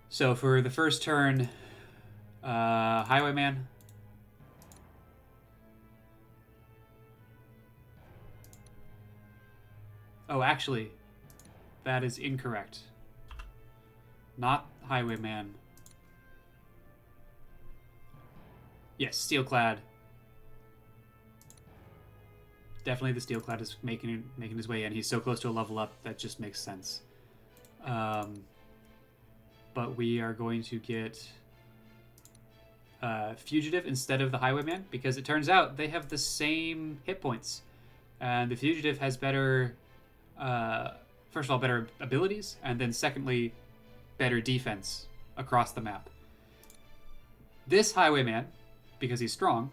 [SPEAKER 1] So for the first turn, Highwayman. Oh, actually, that is incorrect. Not Highwayman. Yes, Steelclad. Definitely the Steelclad is making his way in. He's so close to a level up, that just makes sense. But we are going to get Fugitive instead of the Highwayman, because it turns out they have the same hit points. And the Fugitive has better, first of all, better abilities, and then secondly, better defense across the map. This Highwayman because he's strong,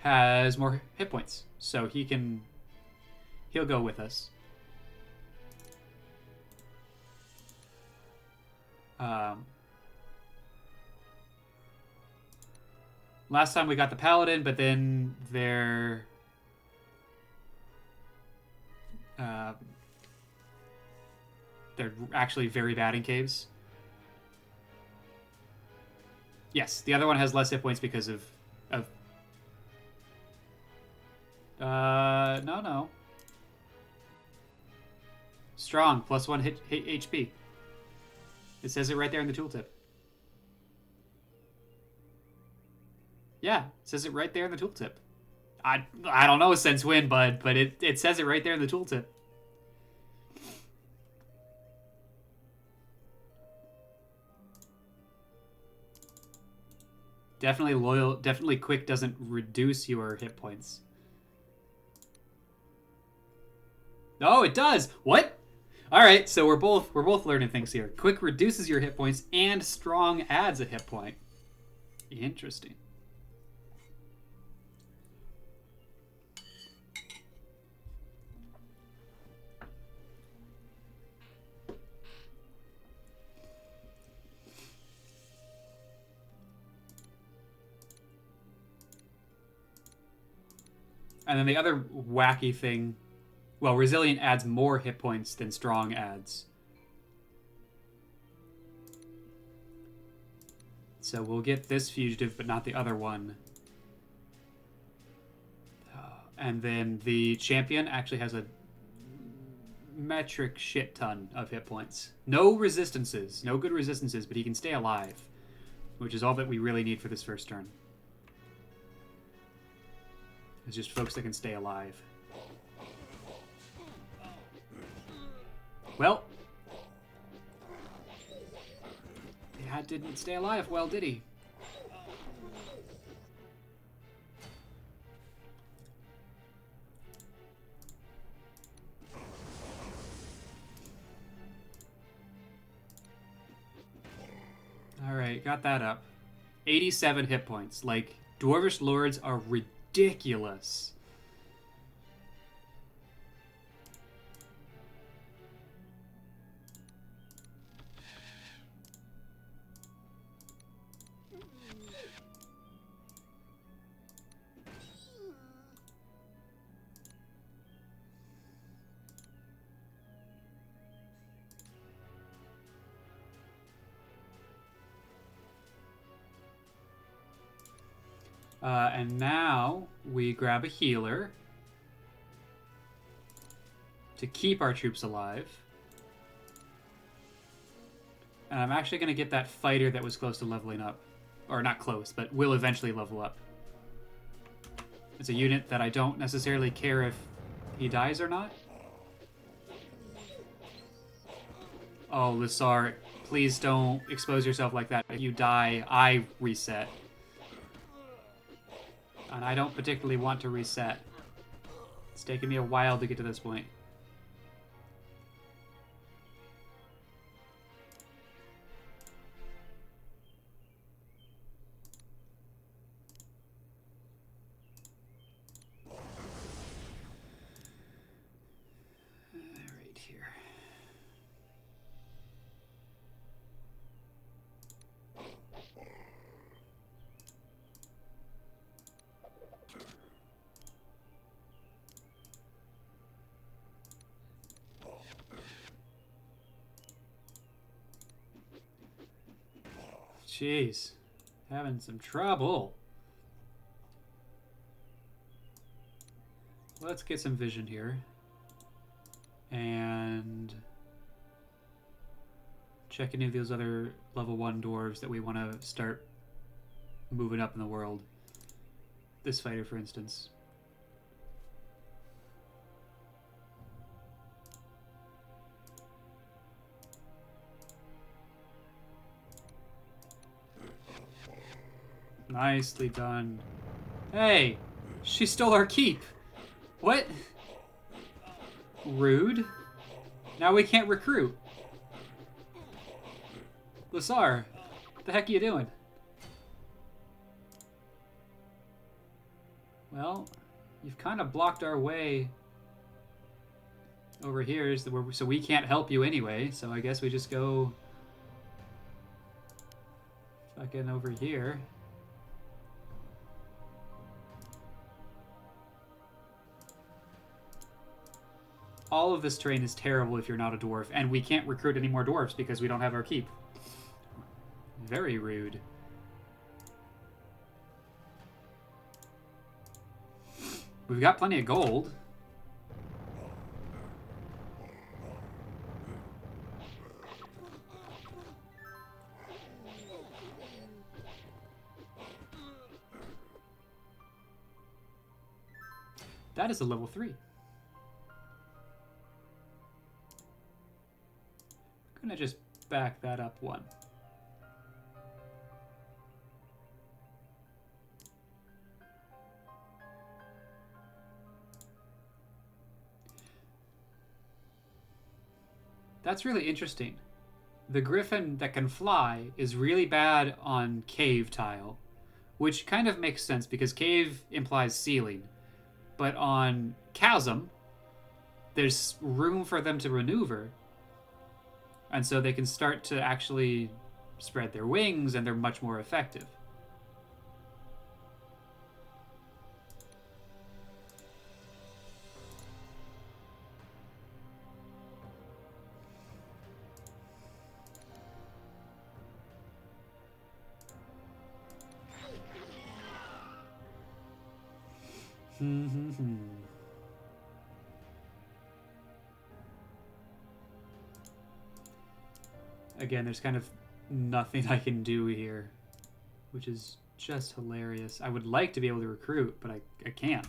[SPEAKER 1] has more hit points. So he'll go with us. Last time we got the Paladin, but then they're actually very bad in caves. Yes, the other one has less hit points because of no. Strong, +1 hit HP. It says it right there in the tooltip. Yeah, it says it right there in the tooltip. I don't know since when, bud, but it says it right there in the tooltip. Definitely loyal. Definitely quick doesn't reduce your hit points. Oh, it does. What? All right, so we're both learning things here. Quick reduces your hit points, and strong adds a hit point. Interesting. And then the other wacky thing, well, Resilient adds more hit points than Strong adds. So we'll get this Fugitive, but not the other one. And then the Champion actually has a metric shit ton of hit points. No resistances, no good resistances, but he can stay alive, which is all that we really need for this first turn. It's just folks that can stay alive. Well, yeah, didn't stay alive well, did he? Alright, got that up. 87 hit points. Like, Dwarvish Lords are ridiculous. And now we grab a healer to keep our troops alive. And I'm actually going to get that fighter that was close to leveling up. Or not close, but will eventually level up. It's a unit that I don't necessarily care if he dies or not. Oh, Lissar, please don't expose yourself like that. If you die, I reset. And I don't particularly want to reset. It's taken me a while to get to this point. Right here. Jeez, having some trouble. Let's get some vision here. And check any of those other level 1 dwarves that we want to start moving up in the world. This fighter, for instance. Nicely done. Hey, she stole our keep. What? Rude. Now we can't recruit. Lissar, what the heck are you doing? Well, you've kind of blocked our way over here, so we can't help you anyway. So I guess we just go fucking over here. All of this terrain is terrible if you're not a dwarf, and we can't recruit any more dwarves because we don't have our keep. Very rude. We've got plenty of gold. That is a level 3. I'm gonna just back that up 1. That's really interesting. The griffin that can fly is really bad on cave tile, which kind of makes sense because cave implies ceiling. But on chasm, there's room for them to maneuver. And so they can start to actually spread their wings and they're much more effective. Again, there's kind of nothing I can do here, which is just hilarious. I would like to be able to recruit, but I can't.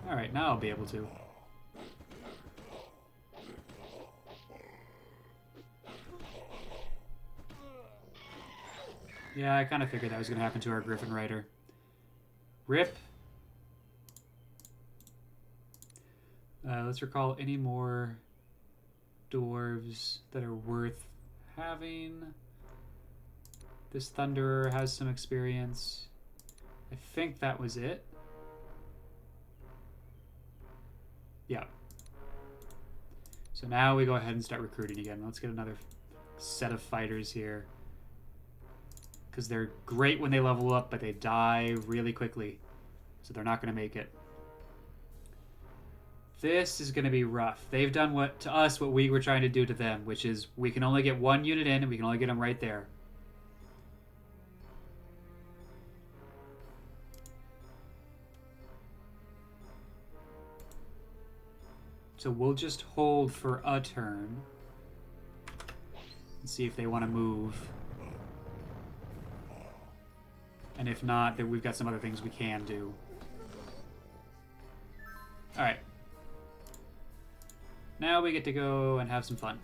[SPEAKER 1] Alright, now I'll be able to. Yeah, I kind of figured that was going to happen to our Griffin Rider. RIP. Let's recall any more dwarves that are worth having. This Thunderer has some experience. I think that was it. Yeah. So now we go ahead and start recruiting again. Let's get another set of fighters here. Because they're great when they level up, but they die really quickly. So they're not going to make it. This is going to be rough. They've done to us what we were trying to do to them, which is we can only get one unit in, and we can only get them right there. So we'll just hold for a turn and see if they want to move. And if not, then we've got some other things we can do. Alright. Now we get to go and have some fun.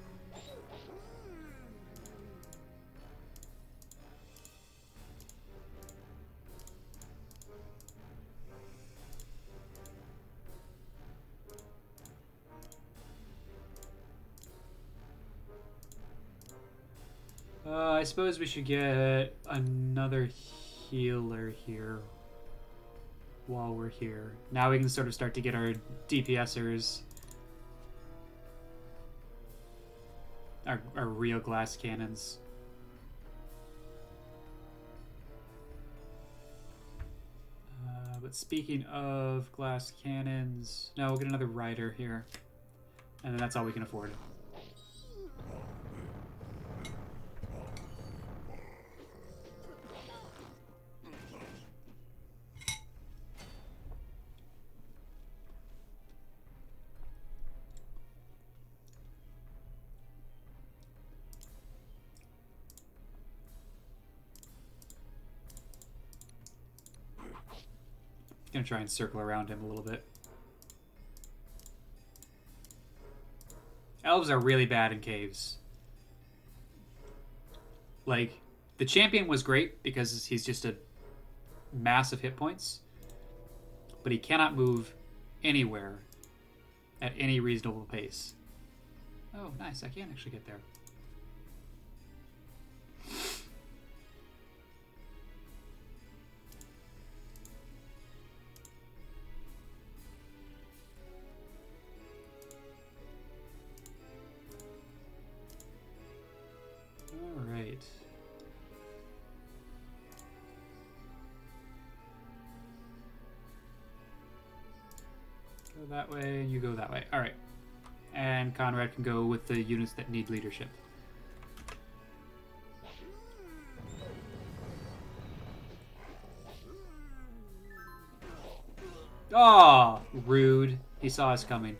[SPEAKER 1] I suppose we should get another healer here while we're here. Now we can sort of start to get our DPSers, our real glass cannons. But speaking of glass cannons, no, we'll get another rider here. And then that's all we can afford. Gonna try and circle around him a little bit. Elves are really bad in caves. Like, the champion was great because he's just a massive hit points, but he cannot move anywhere at any reasonable pace. Oh, nice. I can actually get there. Go that way, and you go that way. Alright. And Conrad can go with the units that need leadership. Oh, rude. He saw us coming.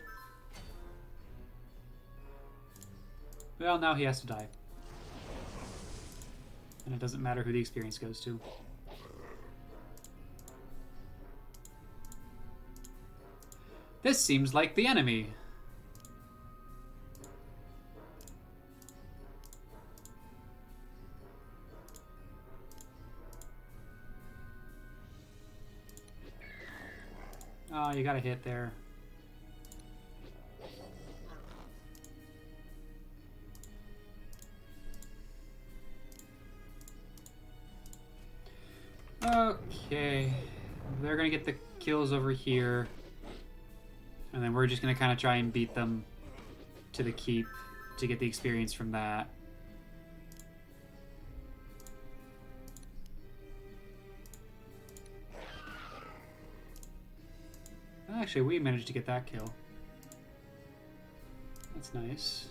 [SPEAKER 1] Well, now he has to die. And it doesn't matter who the experience goes to. This seems like the enemy. Oh, you got a hit there. Okay. They're gonna get the kills over here. And then we're just gonna kind of try and beat them to the keep to get the experience from that. Actually, we managed to get that kill. That's nice.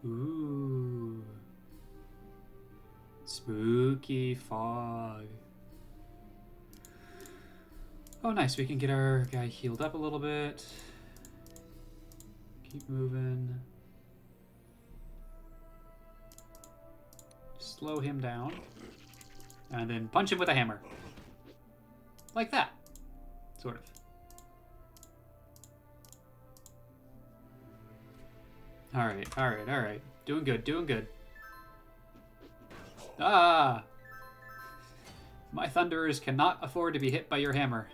[SPEAKER 1] Ooh. Spooky fog. Oh, nice. We can get our guy healed up a little bit. Keep moving. Slow him down. And then punch him with a hammer. Like that. Sort of. Alright, alright, alright. Doing good, doing good. Ah! My thunderers cannot afford to be hit by your hammer.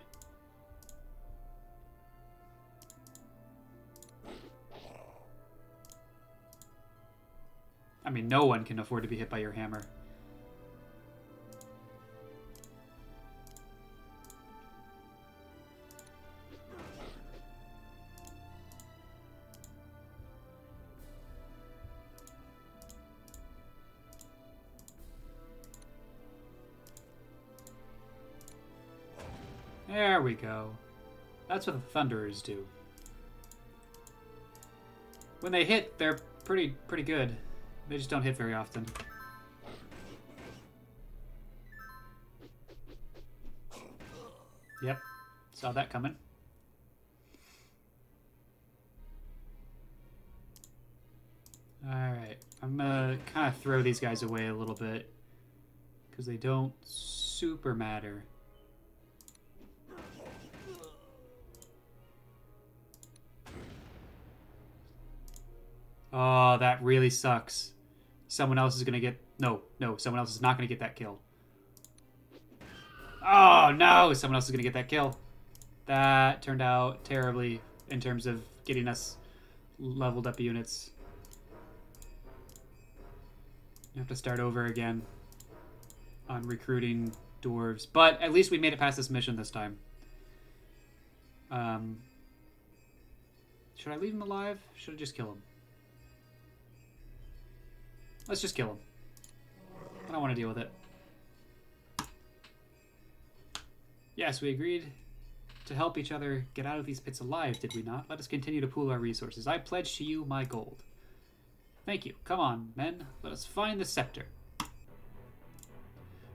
[SPEAKER 1] I mean, no one can afford to be hit by your hammer. There we go. That's what the Thunderers do. When they hit, they're pretty good. They just don't hit very often. Yep. Saw that coming. Alright. I'm gonna kind of throw these guys away a little bit, because they don't super matter. Oh, that really sucks. Someone else is gonna get... No, someone else is not gonna get that kill. Oh, no! Someone else is gonna get that kill. That turned out terribly in terms of getting us leveled up units. You have to start over again on recruiting dwarves. But at least we made it past this mission this time. Should I leave him alive? Should I just kill him? Let's just kill him. I don't want to deal with it. Yes, we agreed to help each other get out of these pits alive, did we not? Let us continue to pool our resources. I pledge to you my gold. Thank you. Come on, men. Let us find the scepter.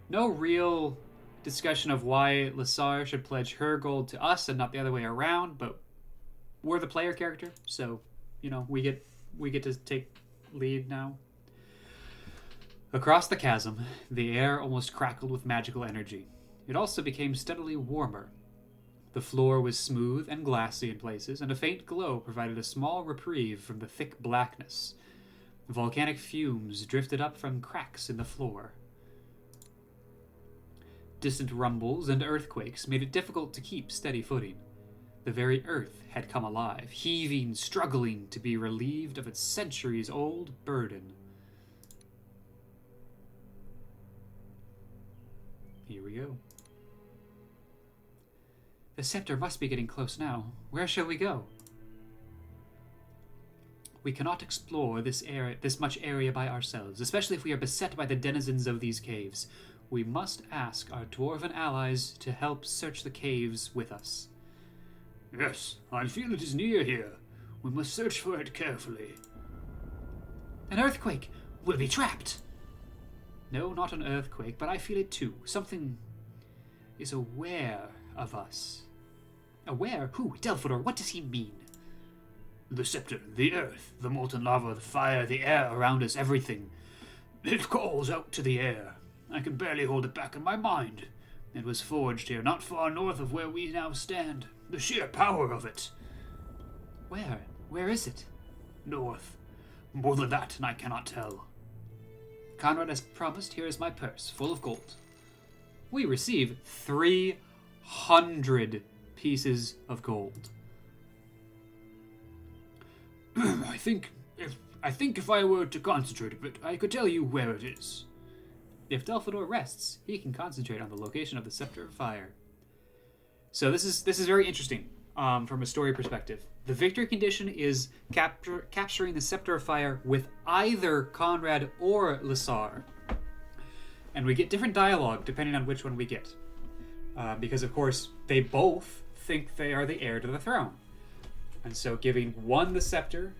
[SPEAKER 1] No real discussion of why Lysar should pledge her gold to us and not the other way around, but we're the player character, so, you know, we get to take lead now. Across the chasm, the air almost crackled with magical energy. It also became steadily warmer. The floor was smooth and glassy in places, and a faint glow provided a small reprieve from the thick blackness. Volcanic fumes drifted up from cracks in the floor. Distant rumbles and earthquakes made it difficult to keep steady footing. The very earth had come alive, heaving, struggling to be relieved of its centuries-old burden. Here we go. The scepter must be getting close now. Where shall we go? We cannot explore this much area by ourselves, especially if we are beset by the denizens of these caves. we must ask our dwarven allies to help search the caves with us.
[SPEAKER 2] Yes, I feel it is near here. We must search for it carefully.
[SPEAKER 1] An earthquake! We'll be trapped! No, not an earthquake, but I feel it too. Something is aware of us. Aware? Who? Delphador, what does he mean?
[SPEAKER 2] The scepter, the earth, the molten lava, the fire, the air around us, everything. It calls out to the air. I can barely hold it back in my mind. It was forged here, not far north of where we now stand. The sheer power of it.
[SPEAKER 1] Where? Where is it?
[SPEAKER 2] North. More than that, and I cannot tell.
[SPEAKER 1] Conrad has promised, here is my purse, full of gold. We receive 300 pieces of gold.
[SPEAKER 2] I think if I were to concentrate a bit, I could tell you where it is.
[SPEAKER 1] If Delphador rests, he can concentrate on the location of the Scepter of Fire. So this is very interesting from a story perspective. The victory condition is capturing the Scepter of Fire with either Conrad or Lissar. And we get different dialogue depending on which one we get. Because, of course, they both think they are the heir to the throne. And so giving one the scepter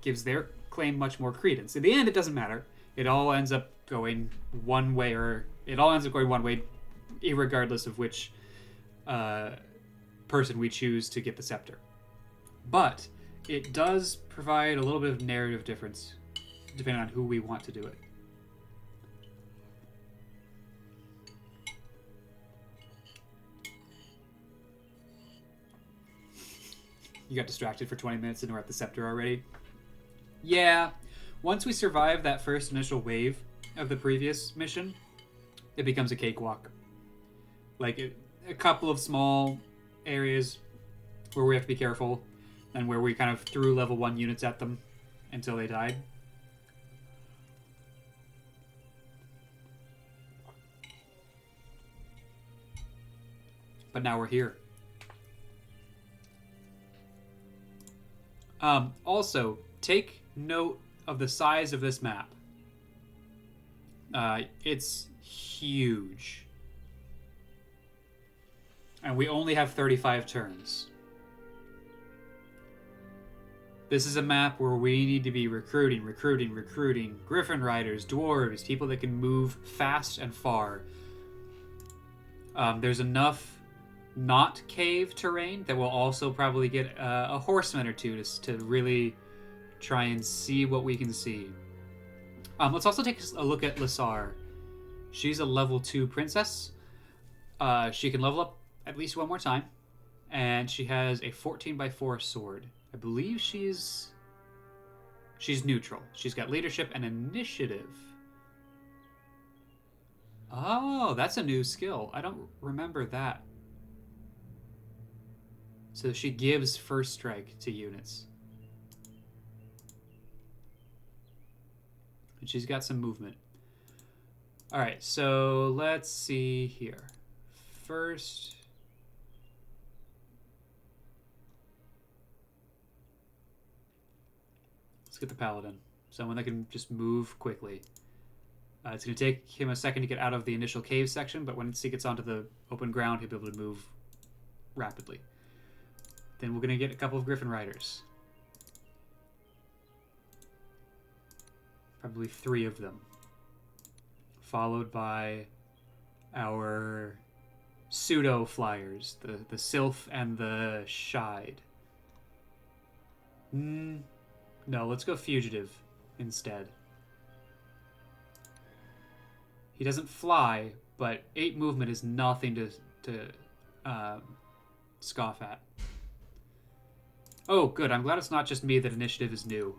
[SPEAKER 1] gives their claim much more credence. In the end, it doesn't matter. It all ends up going one way, irregardless of which person we choose to get the scepter. But it does provide a little bit of narrative difference depending on who we want to do it. You got distracted for 20 minutes and we're at the scepter already? Yeah. Once we survive that first initial wave of the previous mission, it becomes a cakewalk. Like a couple of small areas where we have to be careful and where we kind of threw level 1 units at them until they died. But now we're here. Also, take note of the size of this map. It's huge. And we only have 35 turns. This is a map where we need to be recruiting Griffin riders, dwarves, people that can move fast and far. There's enough not cave terrain that we'll also probably get a horseman or two to really try and see what we can see. Let's also take a look at Lissar. She's a level 2 princess. She can level up at least one more time. And she has a 14x4 sword. I believe she's neutral. She's got leadership and initiative. Oh, that's a new skill. I don't remember that. So she gives first strike to units. And she's got some movement. Alright, so let's see here. First, let's get the paladin. Someone that can just move quickly. It's going to take him a second to get out of the initial cave section, but once he gets onto the open ground, he'll be able to move rapidly. Then we're going to get a couple of Griffin riders. Probably 3 of them. Followed by our pseudo flyers, the Sylph and the Shide. No, let's go Fugitive instead. He doesn't fly, but 8 movement is nothing to scoff at. Oh, good. I'm glad it's not just me that initiative is new.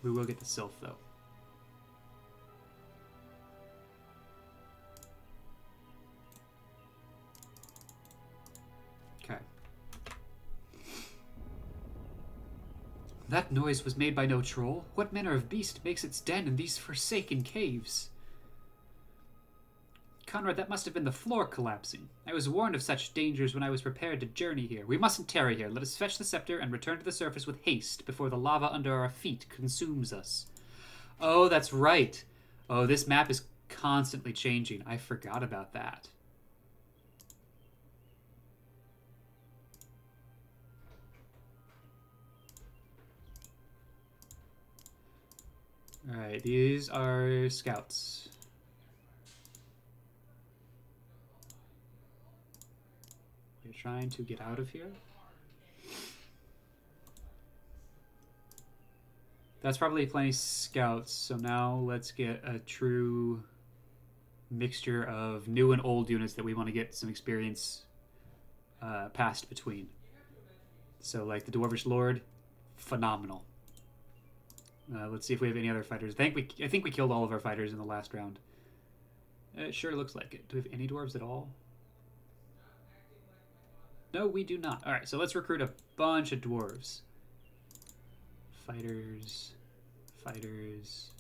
[SPEAKER 1] We will get the Sylph, though. Okay. That noise was made by no troll. What manner of beast makes its den in these forsaken caves? Conrad, that must have been the floor collapsing. I was warned of such dangers when I was prepared to journey here. We mustn't tarry here. Let us fetch the scepter and return to the surface with haste before the lava under our feet consumes us. Oh, that's right. Oh, this map is constantly changing. I forgot about that. Alright, these are scouts. We're trying to get out of here. That's probably plenty scouts, so now let's get a true mixture of new and old units that we want to get some experience passed between. So, like the Dwarvish Lord, phenomenal. Let's see if we have any other fighters. I think we killed all of our fighters in the last round. It sure looks like it. Do we have any dwarves at all? No, we do not. All right, so let's recruit a bunch of dwarves. Fighters, fighters,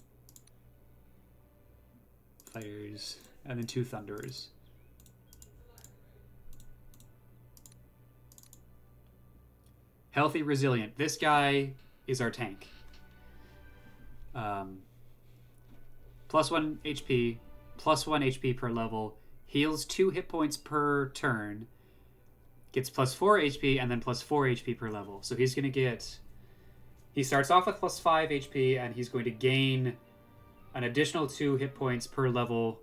[SPEAKER 1] fighters, and then 2 thunderers. Healthy, resilient. This guy is our tank. +1 HP, +1 HP per level, heals 2 hit points per turn, gets +4 HP, and then +4 HP per level. So he's going to get... He starts off with +5 HP, and he's going to gain an additional 2 hit points per level,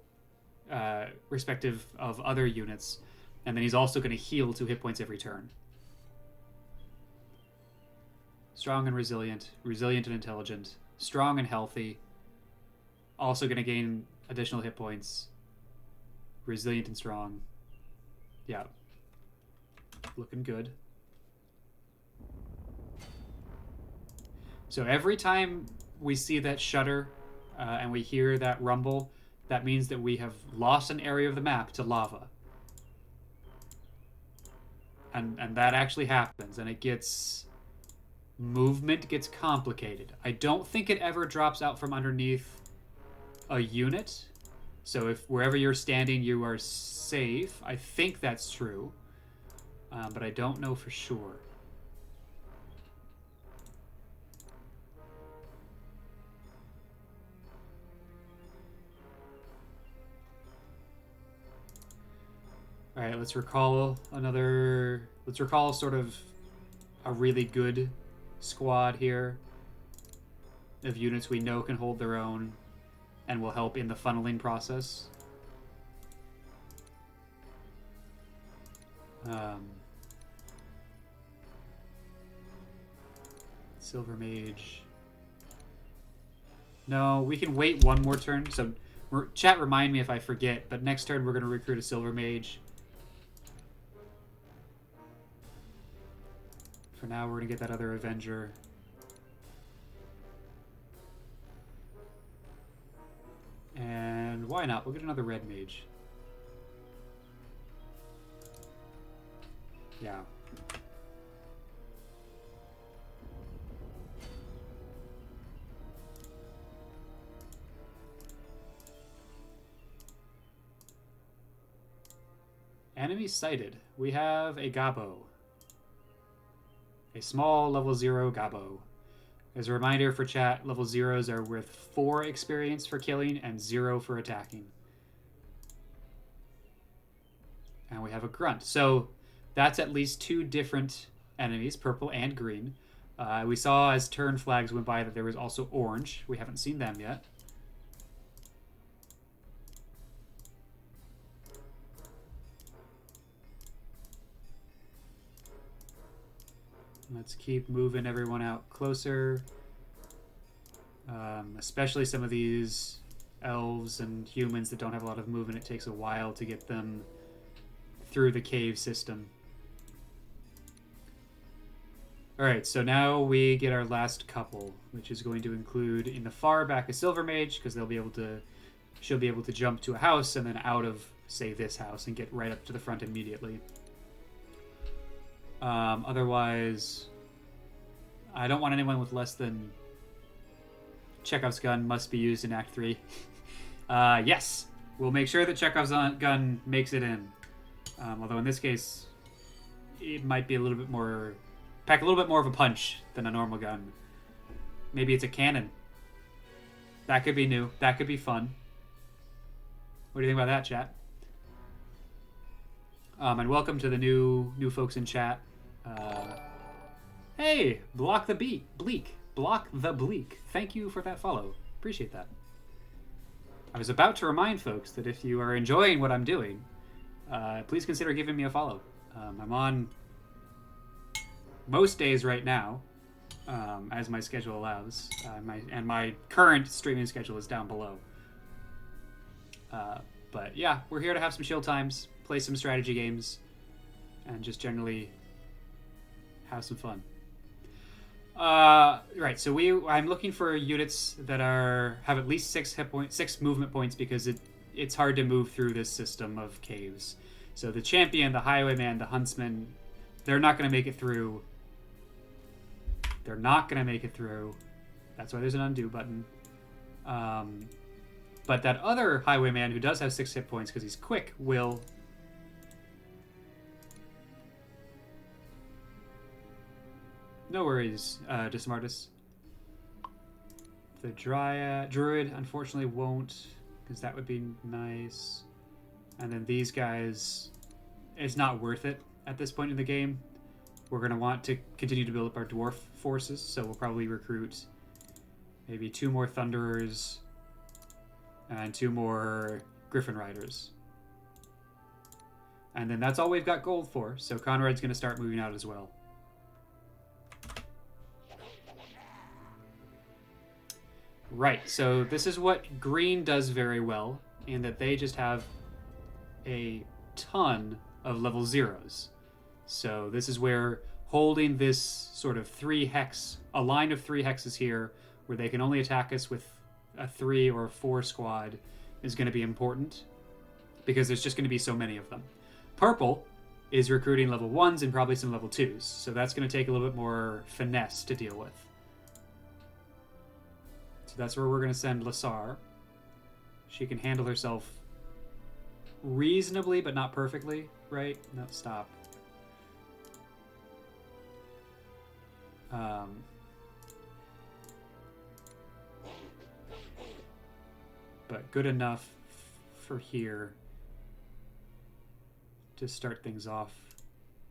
[SPEAKER 1] respective of other units. And then he's also going to heal 2 hit points every turn. Strong and resilient. Resilient and intelligent. Strong and healthy. Also going to gain additional hit points. Resilient and strong. Yeah. Looking good. So every time we see that shudder and we hear that rumble, that means that we have lost an area of the map to lava. And that actually happens, and it gets... Movement gets complicated. I don't think it ever drops out from underneath a unit. So if wherever you're standing you are safe, I think that's true. But I don't know for sure. Alright, let's recall sort of a really good squad here of units we know can hold their own and will help in the funneling process. Silver Mage. No, we can wait one more turn. So, chat, remind me if I forget, but next turn we're going to recruit a Silver Mage. For now, we're going to get that other Avenger. And why not? We'll get another Red Mage. Yeah. Enemy sighted. We have a Gabo. A small level 0 Gabo. As a reminder for chat, level 0s are worth 4 experience for killing and 0 for attacking. And we have a Grunt. So that's at least 2 different enemies, purple and green. We saw as turn flags went by that there was also orange. We haven't seen them yet. Let's keep moving everyone out closer. Especially some of these elves and humans that don't have a lot of movement. It takes a while to get them through the cave system. Alright, so now we get our last couple, which is going to include in the far back a Silver Mage, because she'll be able to jump to a house and then out of, say, this house and get right up to the front immediately. Otherwise, I don't want anyone with less than... Chekhov's gun must be used in Act 3. Yes! We'll make sure that Chekhov's gun makes it in. Although in this case, it might be a little bit more... pack a little bit more of a punch than a normal gun. Maybe it's a cannon. That could be new. That could be fun. What do you think about that, chat? And welcome to the new folks in chat. Hey, Block the Bleak. Block the Bleak. Thank you for that follow. Appreciate that. I was about to remind folks that if you are enjoying what I'm doing, please consider giving me a follow. I'm on most days right now, as my schedule allows. My current streaming schedule is down below. But yeah, we're here to have some chill times, play some strategy games, and just generally have some fun. Right, so I'm looking for units that have at least 6 movement points, because it's hard to move through this system of caves. So the champion, the highwayman, the huntsman, they're not going to make it through. They're not going to make it through. That's why there's an undo button. But that other highwayman who does have 6 hit points because he's quick will... No worries, Dismartus. The druid unfortunately won't, because that would be nice. And then these guys, it's not worth it at this point in the game. We're going to want to continue to build up our dwarf forces, so we'll probably recruit maybe 2 more Thunderers and 2 more Griffin Riders. And then that's all we've got gold for, so Conrad's going to start moving out as well. Right, so this is what green does very well, in that they just have a ton of level 0s. So this is where holding this sort of a line of 3 hexes here, where they can only attack us with a 3 or 4 squad, is going to be important, because there's just going to be so many of them. Purple is recruiting level 1s and probably some level 2s, so that's going to take a little bit more finesse to deal with. So that's where we're going to send Lassar. She can handle herself reasonably, but not perfectly, right? No, stop. But good enough for here to start things off.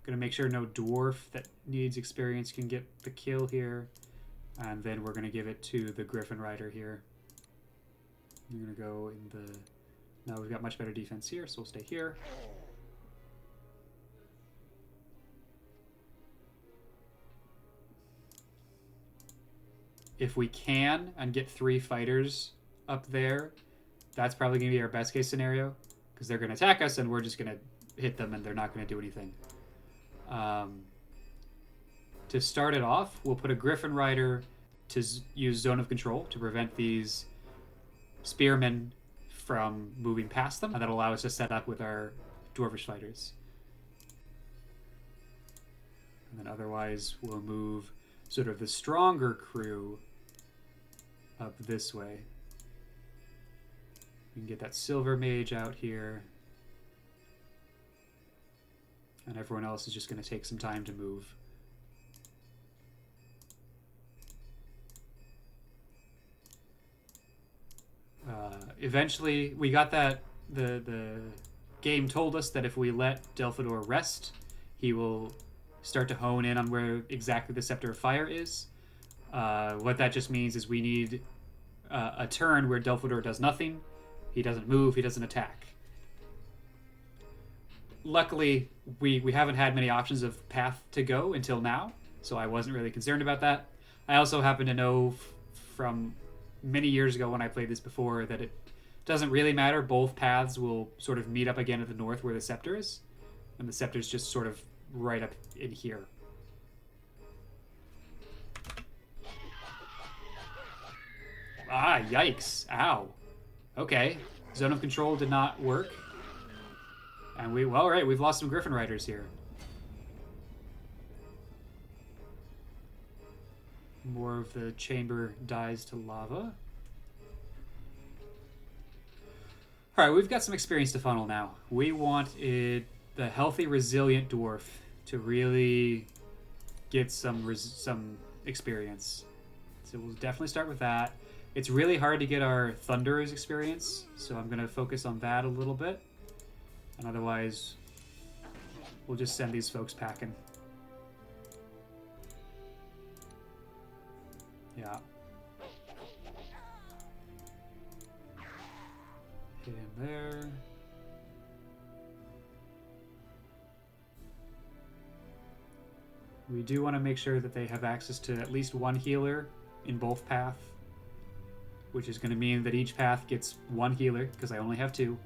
[SPEAKER 1] Gonna make sure no dwarf that needs experience can get the kill here. And then we're gonna give it to the Griffin Rider here. I'm gonna go in the... No, we've got much better defense here, so we'll stay here. If we can and get 3 fighters up there, that's probably going to be our best case scenario, because they're going to attack us and we're just going to hit them and they're not going to do anything. To start it off, we'll put a Griffin Rider to use Zone of Control to prevent these spearmen from moving past them, and that'll allow us to set up with our Dwarvish fighters. And then otherwise we'll move sort of the stronger crew up this way. We can get that Silver Mage out here. And everyone else is just going to take some time to move. Eventually, we got that... The game told us that if we let Delphador rest, he will start to hone in on where exactly the Scepter of Fire is. What that just means is we need a turn where Delphador does nothing. He doesn't move, he doesn't attack. Luckily, we haven't had many options of path to go until now, so I wasn't really concerned about that. I also happen to know from many years ago when I played this before that it doesn't really matter. Both paths will sort of meet up again at the north where the Scepter is, and the Scepter's just sort of right up in here. Ah, yikes. Ow. Okay. Zone of Control did not work. And well, right, we've lost some Griffin Riders here. More of the chamber dies to lava. All right, we've got some experience to funnel now. We wanted the healthy, resilient dwarf to really get some experience. So we'll definitely start with that. It's really hard to get our Thunderer's experience, so I'm going to focus on that a little bit. And otherwise, we'll just send these folks packing. Yeah. Hit him there. We do want to make sure that they have access to at least one healer in both paths, which is going to mean that each path gets one healer, because I only have two.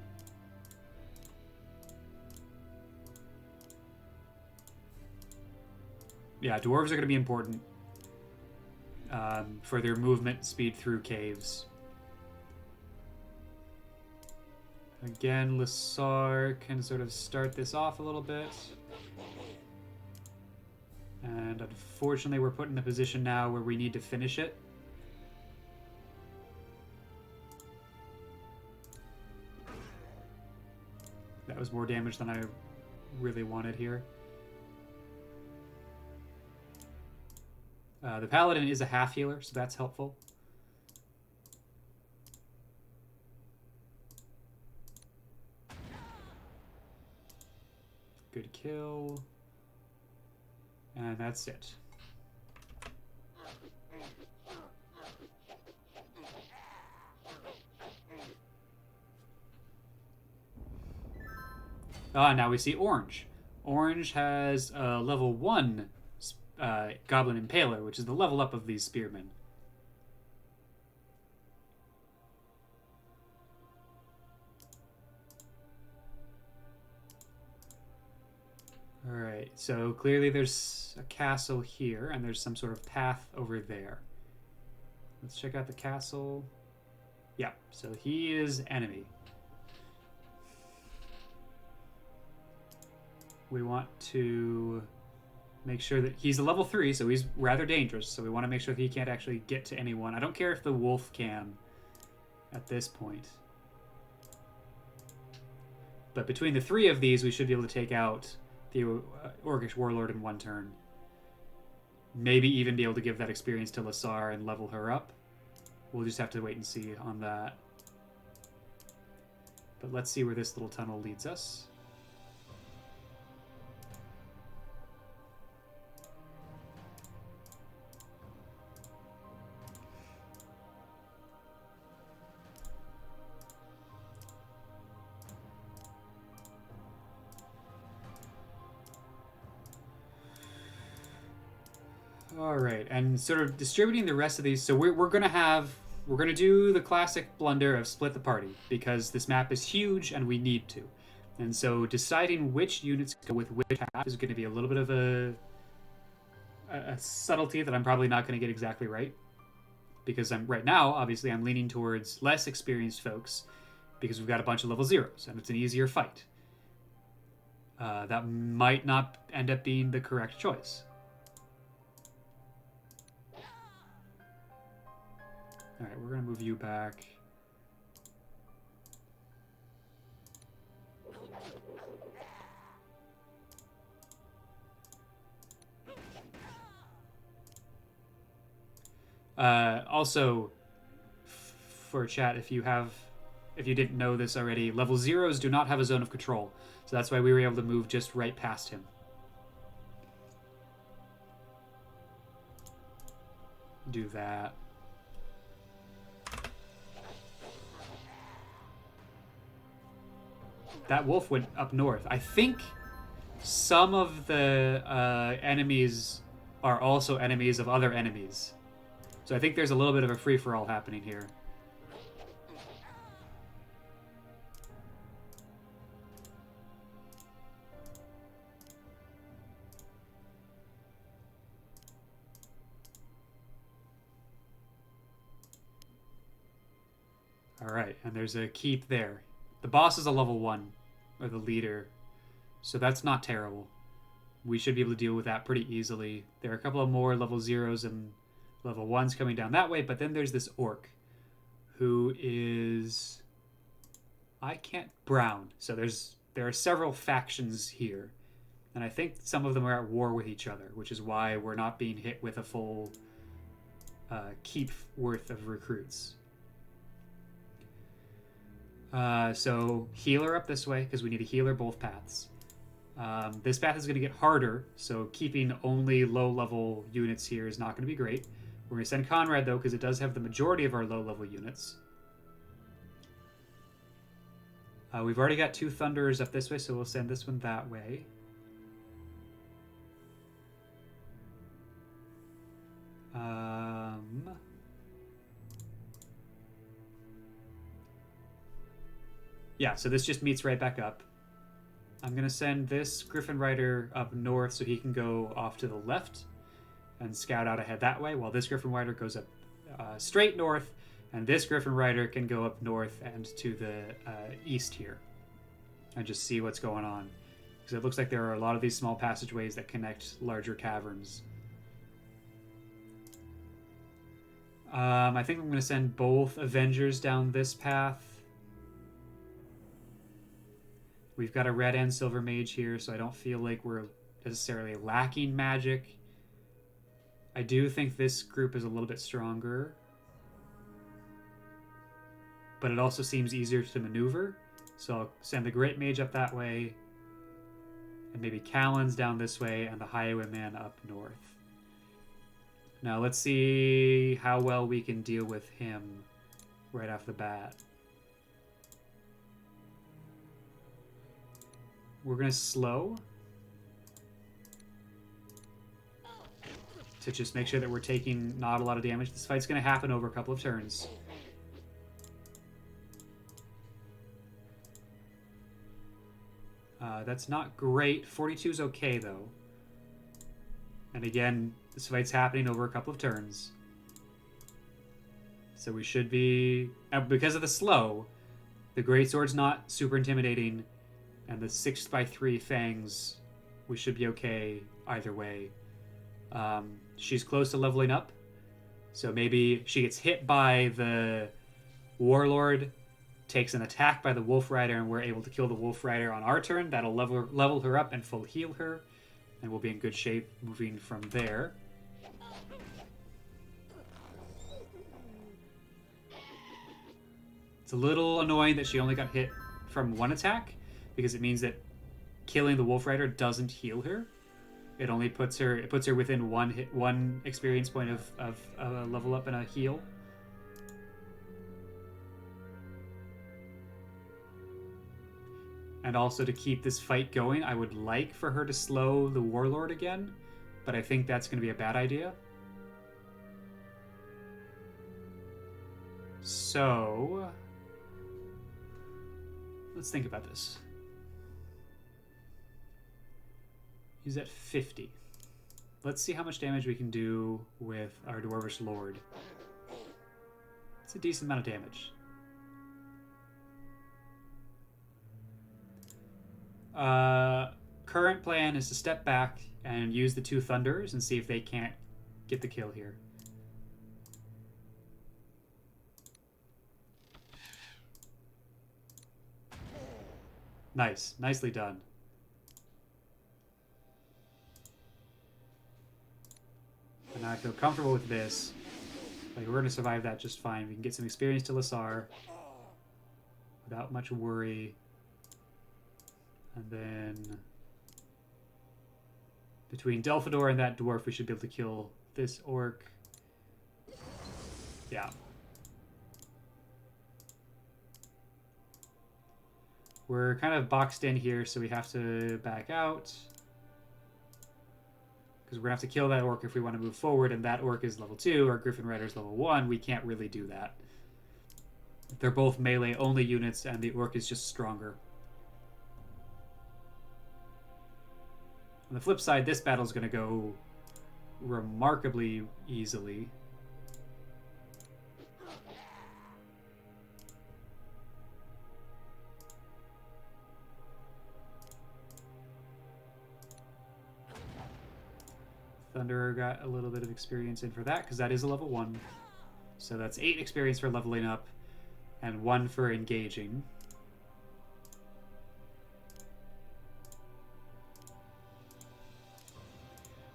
[SPEAKER 1] Yeah, dwarves are going to be important for their movement speed through caves. Again, Lasar can sort of start this off a little bit. And unfortunately, we're put in a position now where we need to finish it. That was more damage than I really wanted here. The Paladin is a half healer, so that's helpful. Good kill. And that's it. Now we see Orange. Orange has a level 1 Goblin Impaler, which is the level up of these spearmen. Alright, so clearly there's a castle here, and there's some sort of path over there. Let's check out the castle. Yeah, so he is enemy. We want to make sure that he's a level 3, so he's rather dangerous, so we want to make sure that he can't actually get to anyone. I don't care if the wolf can at this point. But between the 3 of these, we should be able to take out the Orcish Warlord in one turn. Maybe even be able to give that experience to Lasar and level her up. We'll just have to wait and see on that. But let's see where this little tunnel leads us. All right, and sort of distributing the rest of these. So we're gonna do the classic blunder of split the party, because this map is huge and we need to. And so deciding which units go with which half is going to be a little bit of a subtlety that I'm probably not going to get exactly right, because right now obviously I'm leaning towards less experienced folks because we've got a bunch of level 0s and it's an easier fight. That might not end up being the correct choice. All right, we're going to move you back. Also, for chat, if you didn't know this already, level 0s do not have a zone of control. So that's why we were able to move just right past him. Do that. That wolf went up north. I think some of the enemies are also enemies of other enemies. So I think there's a little bit of a free-for-all happening here. Alright, and there's a keep there. The boss is a level 1. Or the leader. So that's not terrible. We should be able to deal with that pretty easily. There are a couple of more level 0s and level 1s coming down that way, but then there's this orc who is I can't brown. So there are several factions here, and I think some of them are at war with each other, which is why we're not being hit with a full keep worth of recruits. So healer up this way because we need a healer both paths. This path is going to get harder, so keeping only low-level units here is not going to be great. We're going to send Conrad, though, because it does have the majority of our low-level units. We've already got 2 Thunderers up this way, so we'll send this one that way. Yeah, so this just meets right back up. I'm going to send this Griffin Rider up north so he can go off to the left and scout out ahead that way, while this Griffin Rider goes up straight north, and this Griffin Rider can go up north and to the east here and just see what's going on. Because it looks like there are a lot of these small passageways that connect larger caverns. I think I'm going to send both Avengers down this path. We've got a red and silver mage here, so I don't feel like we're necessarily lacking magic. I do think this group is a little bit stronger, but it also seems easier to maneuver. So I'll send the Great Mage up that way, and maybe Callan's down this way, and the Highwayman up north. Now let's see how well we can deal with him right off the bat. We're going to slow to just make sure that we're taking not a lot of damage. This fight's going to happen over a couple of turns. That's not great. 42 is okay, though. And again, this fight's happening over a couple of turns. So we should be... because of the slow, the Greatsword's not super intimidating, and the 6x3 Fangs, we should be okay either way. She's close to leveling up, so maybe she gets hit by the Warlord, takes an attack by the Wolf Rider, and we're able to kill the Wolf Rider on our turn. That'll level her up and full heal her, and we'll be in good shape moving from there. It's a little annoying that she only got hit from one attack, because it means that killing the Wolf Rider doesn't heal her. It only puts her within one experience point of a level up and a heal. And also, to keep this fight going, I would like for her to slow the Warlord again, but I think that's going to be a bad idea. So let's think about this. He's at 50. Let's see how much damage we can do with our Dwarvish Lord. It's a decent amount of damage. Current plan is to step back and use the 2 Thunders and see if they can't get the kill here. Nice. Nicely done. And now I feel comfortable with this. Like, we're going to survive that just fine. We can get some experience to Lassar without much worry. And then between Delphador and that dwarf, we should be able to kill this orc. Yeah. We're kind of boxed in here, so we have to back out. Because we're going to have to kill that orc if we want to move forward, and that orc is level 2, our Griffin Rider is level 1. We can't really do that. They're both melee-only units, and the orc is just stronger. On the flip side, this battle's going to go remarkably easily. Thunder got a little bit of experience in for that, because that is a level 1. So that's 8 experience for leveling up, and 1 for engaging.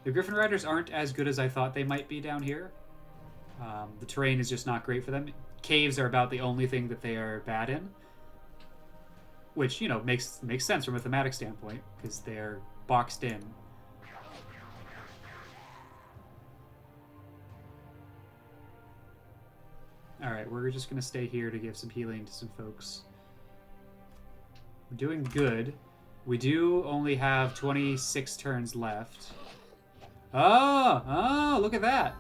[SPEAKER 1] The Griffin Riders aren't as good as I thought they might be down here. The terrain is just not great for them. Caves are about the only thing that they are bad in, which, you know, makes sense from a thematic standpoint because they're boxed in. All right, we're just gonna stay here to give some healing to some folks. We're doing good. We do only have 26 turns left. Oh, look at that.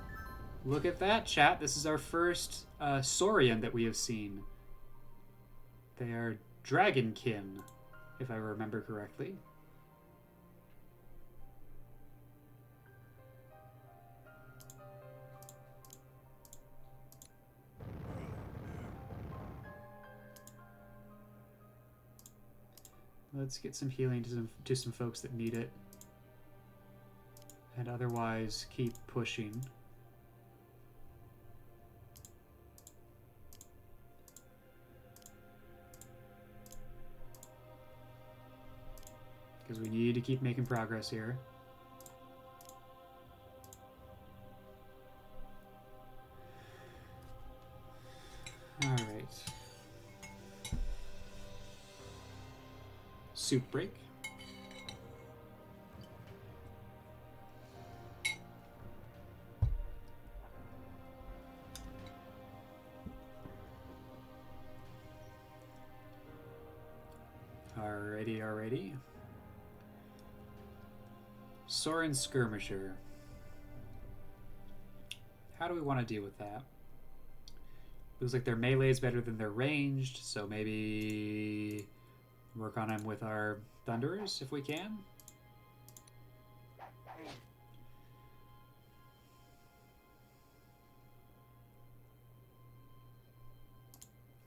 [SPEAKER 1] Look at that, chat. This is our first Saurian that we have seen. They are Dragonkin, if I remember correctly. Let's get some healing to some folks that need it. And otherwise, keep pushing. Because we need to keep making progress here. Alright. Soup break. Alrighty. Sorin Skirmisher. How do we want to deal with that? Looks like their melee is better than their ranged, so maybe work on them with our Thunderers if we can.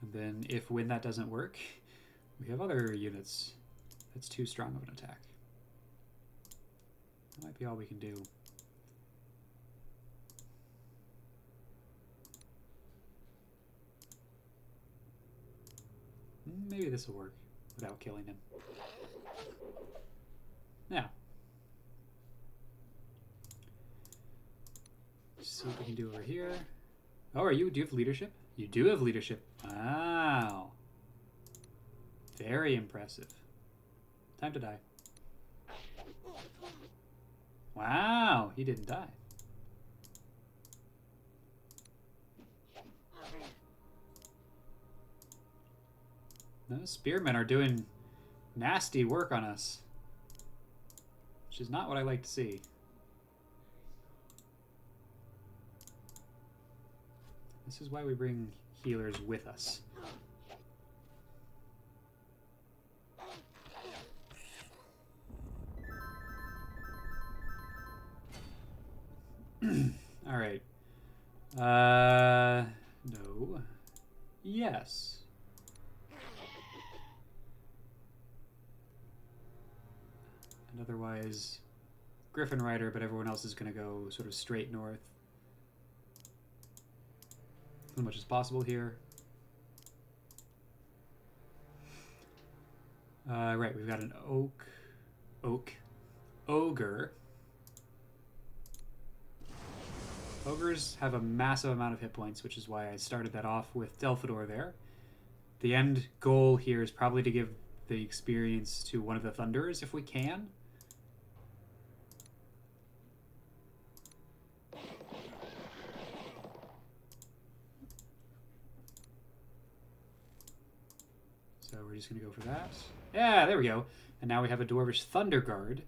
[SPEAKER 1] And then when that doesn't work, we have other units. That's too strong of an attack. That might be all we can do. Maybe this will work without killing him. Yeah. Let's see what we can do over here. Oh, do you have leadership? You do have leadership. Wow. Very impressive. Time to die. Wow, he didn't die. Those spearmen are doing nasty work on us, which is not what I like to see. This is why we bring healers with us. All right. No. Yes. And otherwise, Griffin Rider, but everyone else is going to go sort of straight north. As much as possible here. Right, we've got an ogre. Ogres have a massive amount of hit points, which is why I started that off with Delphador there. The end goal here is probably to give the experience to one of the Thunderers if we can. So we're just going to go for that. Yeah, there we go. And now we have a Dwarvish Thunder Guard.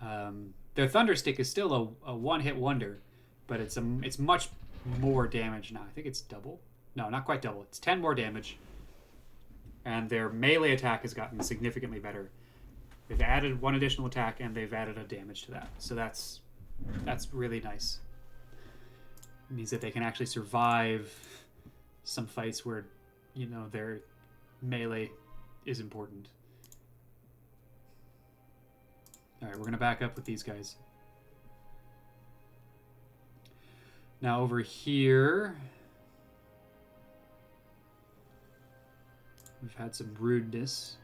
[SPEAKER 1] Their Thunder Stick is still a one-hit wonder, but it's much more damage now. I think it's double. No, not quite double. It's 10 more damage. And their melee attack has gotten significantly better. They've added one additional attack, and they've added a damage to that. So that's really nice. It means that they can actually survive some fights where, you know, their melee is important. Alright, we're going to back up with these guys. Now over here, we've had some rudeness.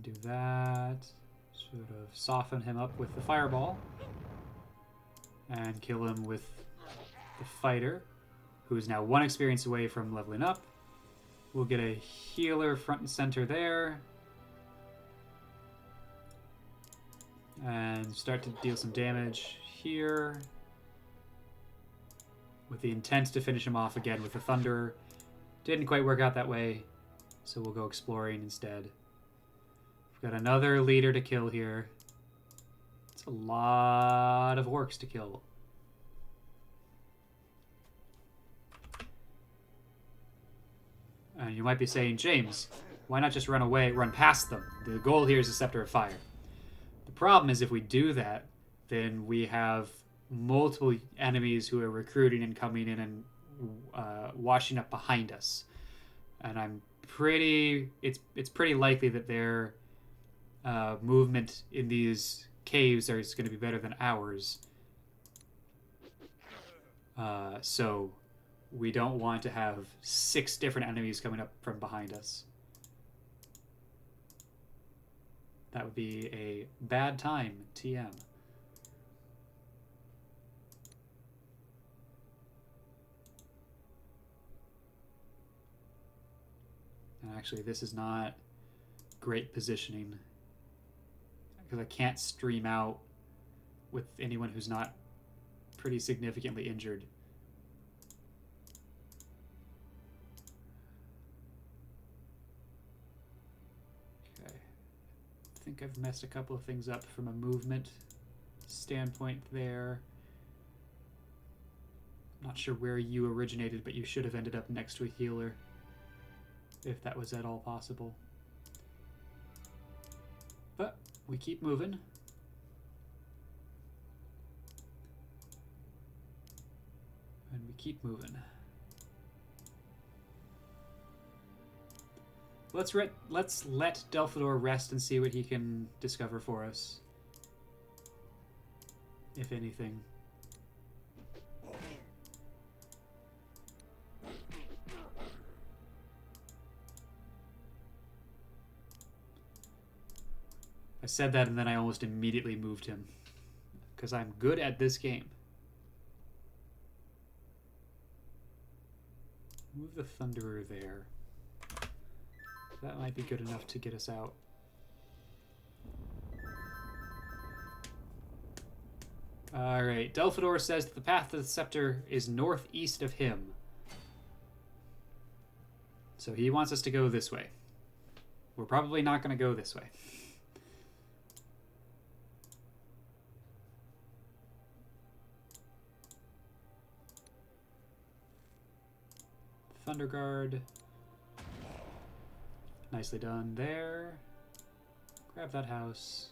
[SPEAKER 1] do that. Sort of soften him up with the fireball. And kill him with the fighter, who is now 1 experience away from leveling up. We'll get a healer front and center there. And start to deal some damage here. With the intent to finish him off again with the Thunderer. Didn't quite work out that way, so we'll go exploring instead. We've got another leader to kill here. It's a lot of orcs to kill. And you might be saying, James, why not just run away, run past them? The goal here is a Scepter of Fire. The problem is if we do that, then we have multiple enemies who are recruiting and coming in and washing up behind us. And it's pretty likely that their movement in these caves is going to be better than ours. So we don't want to have 6 different enemies coming up from behind us. That would be a bad time, TM. And actually, this is not great positioning, because I can't stream out with anyone who's not pretty significantly injured. Okay. I think I've messed a couple of things up from a movement standpoint there. I'm not sure where you originated, but you should have ended up next to a healer, if that was at all possible. But we keep moving. And we keep moving. Let's let Delphador rest and see what he can discover for us, if anything. I said that and then I almost immediately moved him, because I'm good at this game. Move the Thunderer there. That might be good enough to get us out. Alright, Delphador says that the path to the scepter is northeast of him. So he wants us to go this way. We're probably not going to go this way. Thunder Guard. Nicely done there. Grab that house.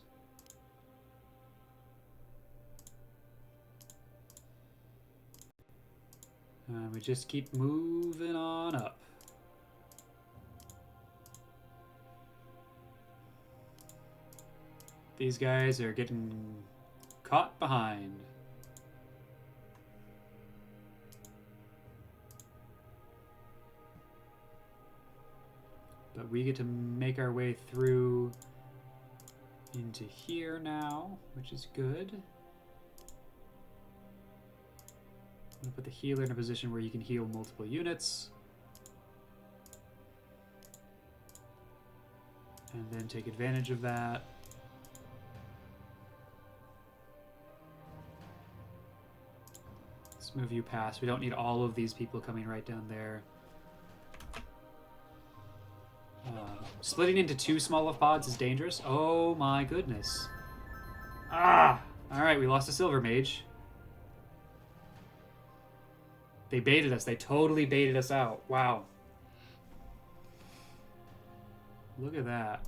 [SPEAKER 1] And we just keep moving on up. These guys are getting caught behind. But we get to make our way through into here now, which is good. I'm going to put the healer in a position where you can heal multiple units. And then take advantage of that. Let's move you past. We don't need all of these people coming right down there. Splitting into 2 small pods is dangerous. Oh my goodness. Ah! Alright, we lost a silver mage. They baited us. They totally baited us out. Wow. Look at that.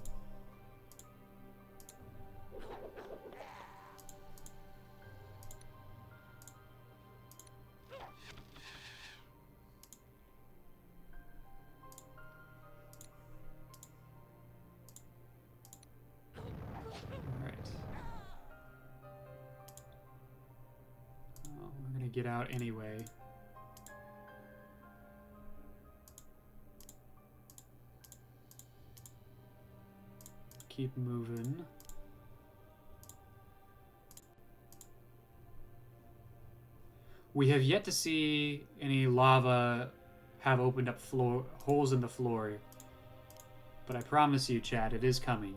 [SPEAKER 1] Get out anyway. keep moving. We have yet to see any lava have opened up holes in the floor. But I promise you, chat, it is coming.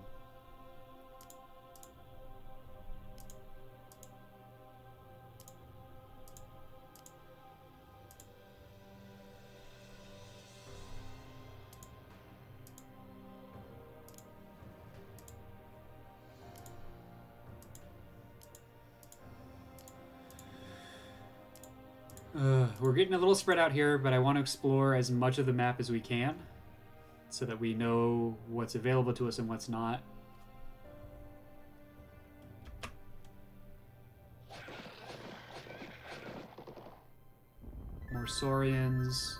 [SPEAKER 1] We're getting a little spread out here, but I want to explore as much of the map as we can so that we know what's available to us and what's not. More Saurians.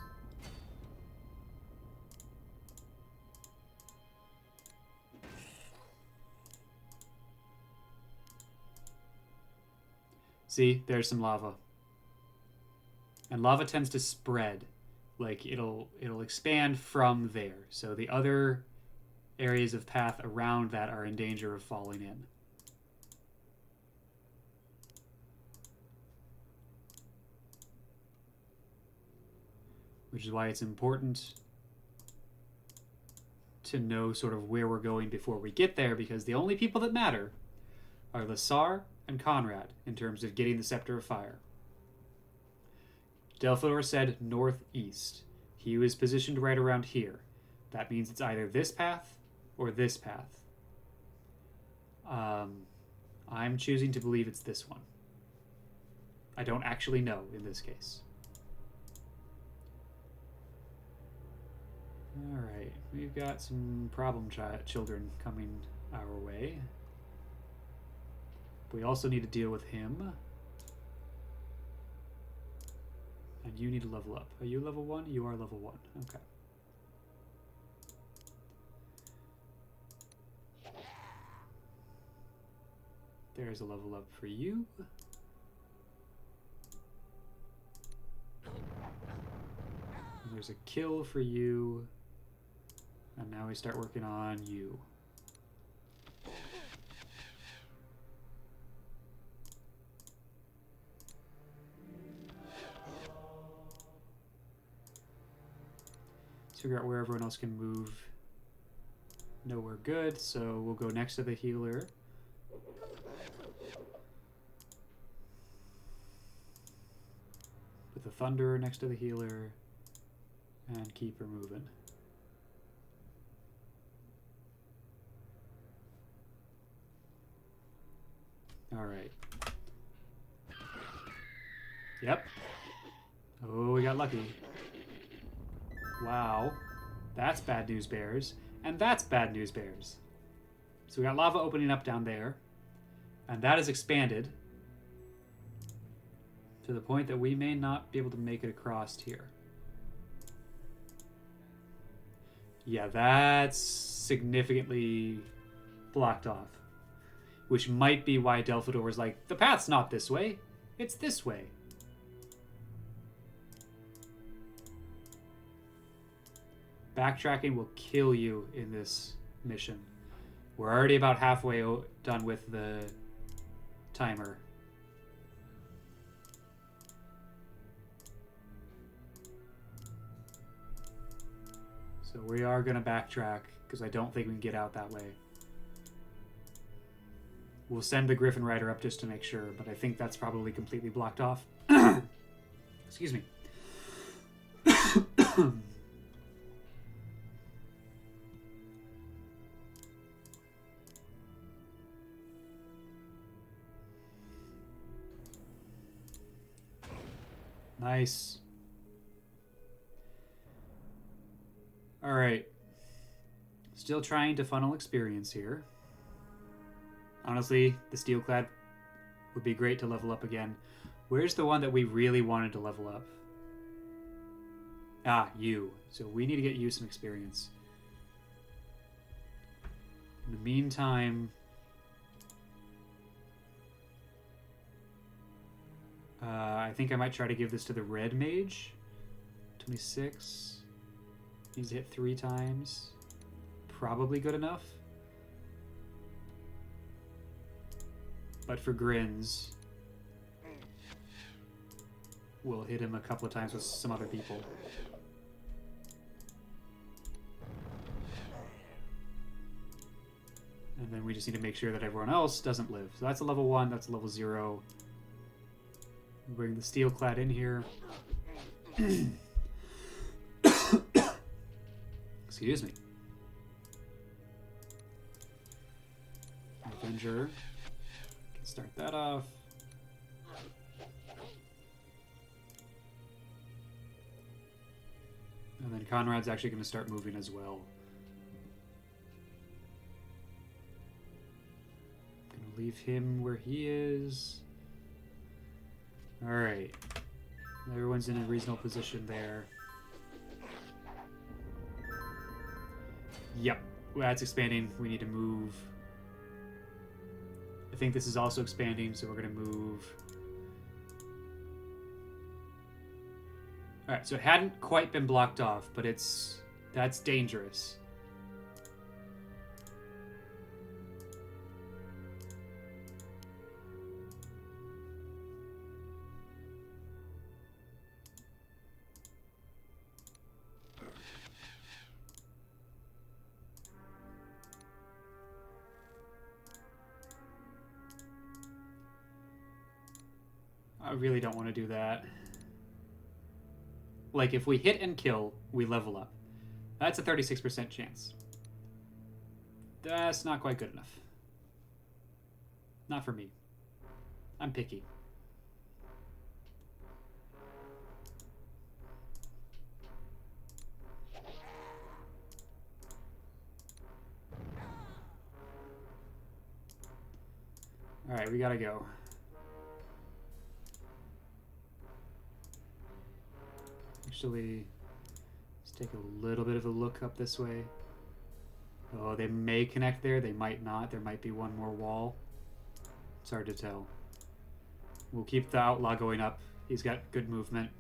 [SPEAKER 1] See, there's some lava. And lava tends to spread. Like, it'll expand from there. So the other areas of path around that are in danger of falling in. Which is why it's important to know sort of where we're going before we get there, because the only people that matter are Lassar and Conrad in terms of getting the Scepter of Fire. Delphador said northeast. He was positioned right around here. That means it's either this path or this path. I'm choosing to believe it's this one. I don't actually know in this case. Alright, we've got some problem children coming our way. We also need to deal with him. And you need to level up. Are you level 1? You are level 1. Okay. There's a level up for you. And there's a kill for you. And now we start working on you. Let's figure out where everyone else can move. No, we're good, so we'll go next to the healer. Put the Thunderer next to the healer. And keep her moving. Alright. Yep. Oh, we got lucky. Wow. That's bad news bears. And that's bad news bears. So we got lava opening up down there. And that is expanded to the point that we may not be able to make it across here. Yeah, that's significantly blocked off. Which might be why Delphador was like, the path's not this way, it's this way. Backtracking will kill you in this mission. We're already about halfway done with the timer. So we are going to backtrack, because I don't think we can get out that way. We'll send the Griffin Rider up just to make sure, but I think that's probably completely blocked off. Excuse me. Nice. All right. Still trying to funnel experience here. Honestly, the Steelclad would be great to level up again. Where's the one that we really wanted to level up? Ah, you. So we need to get you some experience. In the meantime, I think I might try to give this to the red mage. 26. Needs to hit 3 times. Probably good enough. But for grins, we'll hit him a couple of times with some other people. And then we just need to make sure that everyone else doesn't live. So that's a level 1, that's a level 0. Bring the steel clad in here. Excuse me. Avenger. Can start that off. And then Conrad's actually going to start moving as well. Gonna leave him where he is. Alright. Everyone's in a reasonable position there. Yep. Well, that's expanding. We need to move. I think this is also expanding, so we're going to move. Alright, so it hadn't quite been blocked off, but that's dangerous. I really don't want to do that. Like, if we hit and kill, we level up. That's a 36% chance. That's not quite good enough. Not for me. I'm picky. Alright, we gotta go. Actually, let's take a little bit of a look up this way. Oh, they may connect there. They might not. There might be one more wall. It's hard to tell. We'll keep the outlaw going up. He's got good movement.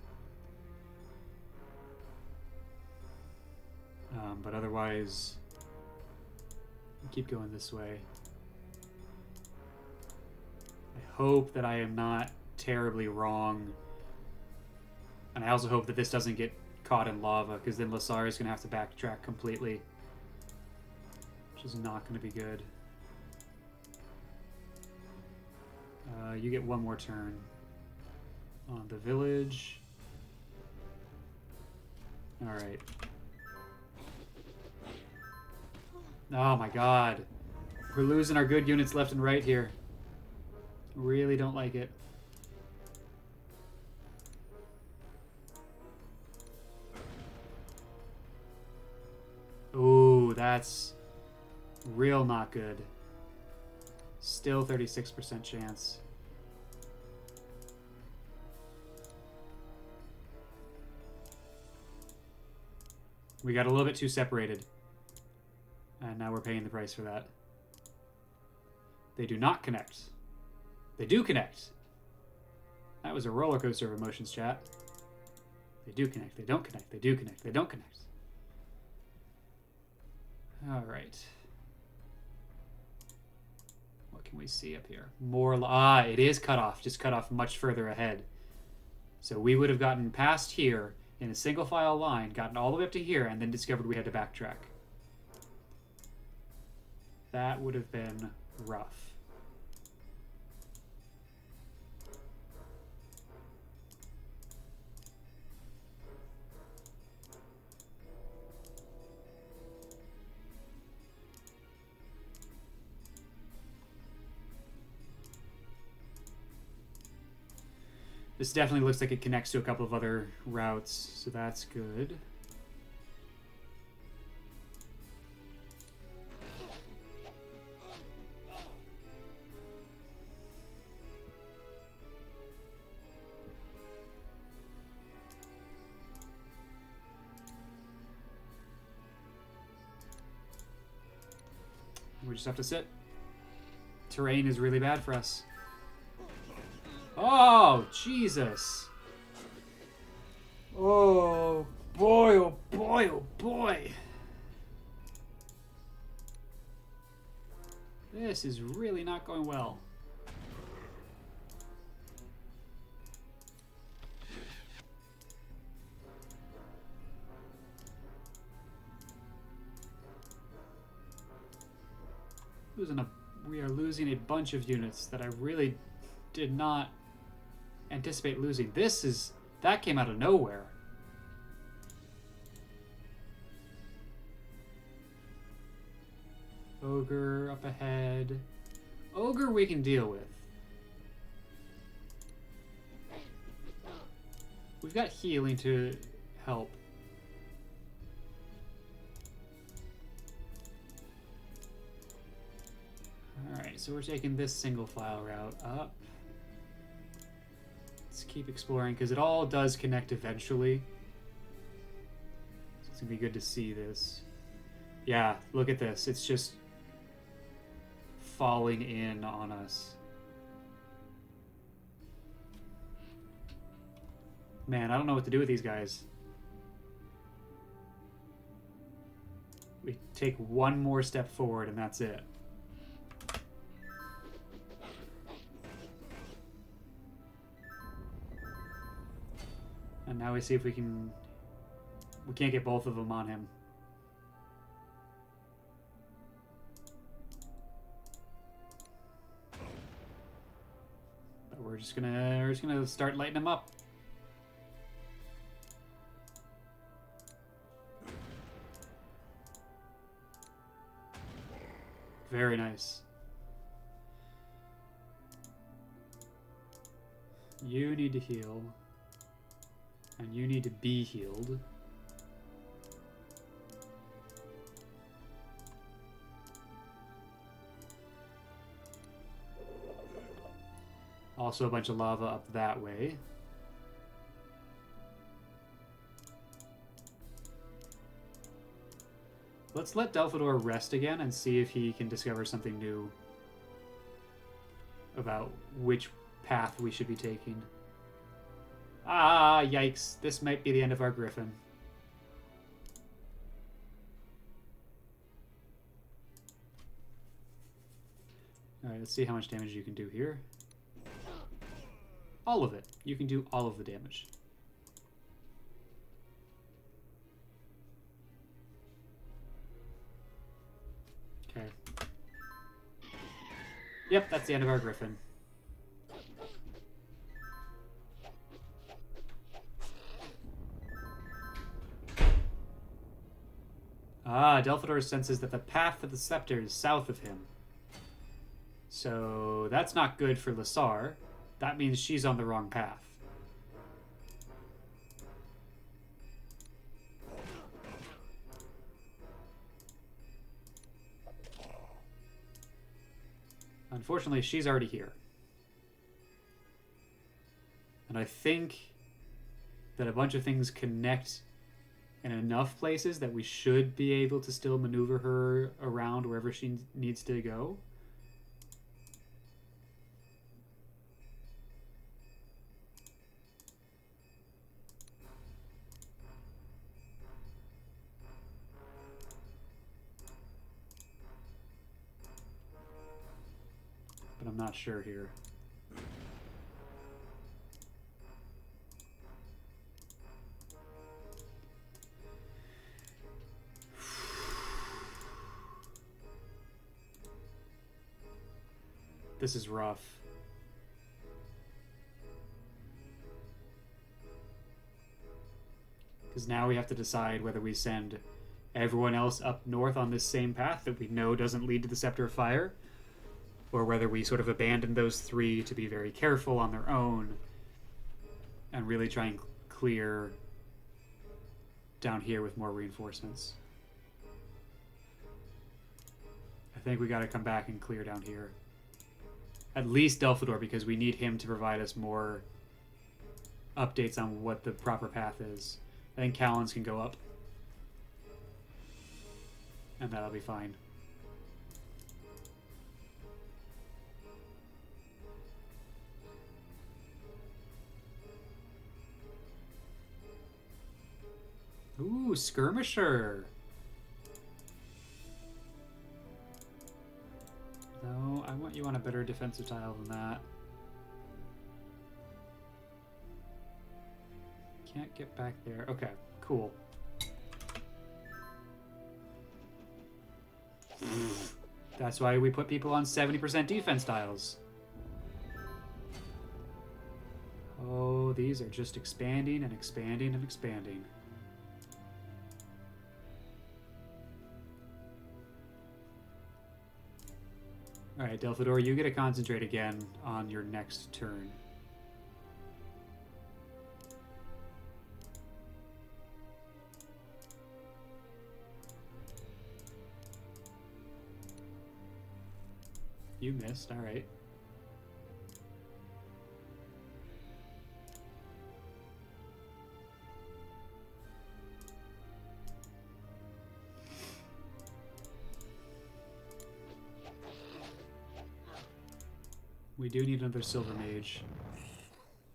[SPEAKER 1] But otherwise, we'll keep going this way. I hope that I am not terribly wrong. And I also hope that this doesn't get caught in lava, because then Lasar is going to have to backtrack completely. Which is not going to be good. You get one more turn on the village. Alright. Oh my god. We're losing our good units left and right here. Really don't like it. Ooh, that's real not good. Still 36% chance. We got a little bit too separated. And now we're paying the price for that. They do not connect. They do connect. That was a roller coaster of emotions, chat. They do connect. They don't connect. They do connect. They don't connect. All right. What can we see up here? More. It is cut off. Just cut off much further ahead. So we would have gotten past here in a single file line, gotten all the way up to here, and then discovered we had to backtrack. That would have been rough. This definitely looks like it connects to a couple of other routes, so that's good. We just have to sit. Terrain is really bad for us. Oh, Jesus. Oh, boy, oh, boy, oh, boy. This is really not going well. We are losing a bunch of units that I really did not anticipate losing. That came out of nowhere. Ogre up ahead. Ogre we can deal with. We've got healing to help. Alright, so we're taking this single file route up. Let's keep exploring, because it all does connect eventually. So it's going to be good to see this. Yeah, look at this. It's just falling in on us. Man, I don't know what to do with these guys. We take one more step forward and that's it. And now we see if we can... We can't get both of them on him. But we're just gonna start lighting them up. Very nice. You need to heal. And you need to be healed. Also a bunch of lava up that way. Let's let Delphador rest again and see if he can discover something new about which path we should be taking. Ah, yikes. This might be the end of our griffin. Alright, let's see how much damage you can do here. All of it. You can do all of the damage. Okay. Yep, that's the end of our griffin. Ah, Delphador senses that the path to the scepter is south of him. So that's not good for Lassar. That means she's on the wrong path. Unfortunately, she's already here. And I think that a bunch of things connect in enough places that we should be able to still maneuver her around wherever she needs to go. But I'm not sure here. This is rough. Because now we have to decide whether we send everyone else up north on this same path that we know doesn't lead to the Scepter of Fire, or whether we sort of abandon those three to be very careful on their own and really try and clear down here with more reinforcements. I think we got to come back and clear down here. At least Delphador, because we need him to provide us more updates on what the proper path is. I think Callens can go up. And that'll be fine. Ooh, Skirmisher! No, I want you on a better defensive tile than that. Can't get back there. Okay, cool. That's why we put people on 70% defense tiles. Oh, these are just expanding and expanding and expanding. Alright, Delphador, you get to concentrate again on your next turn. You missed, alright. We do need another Silver Mage,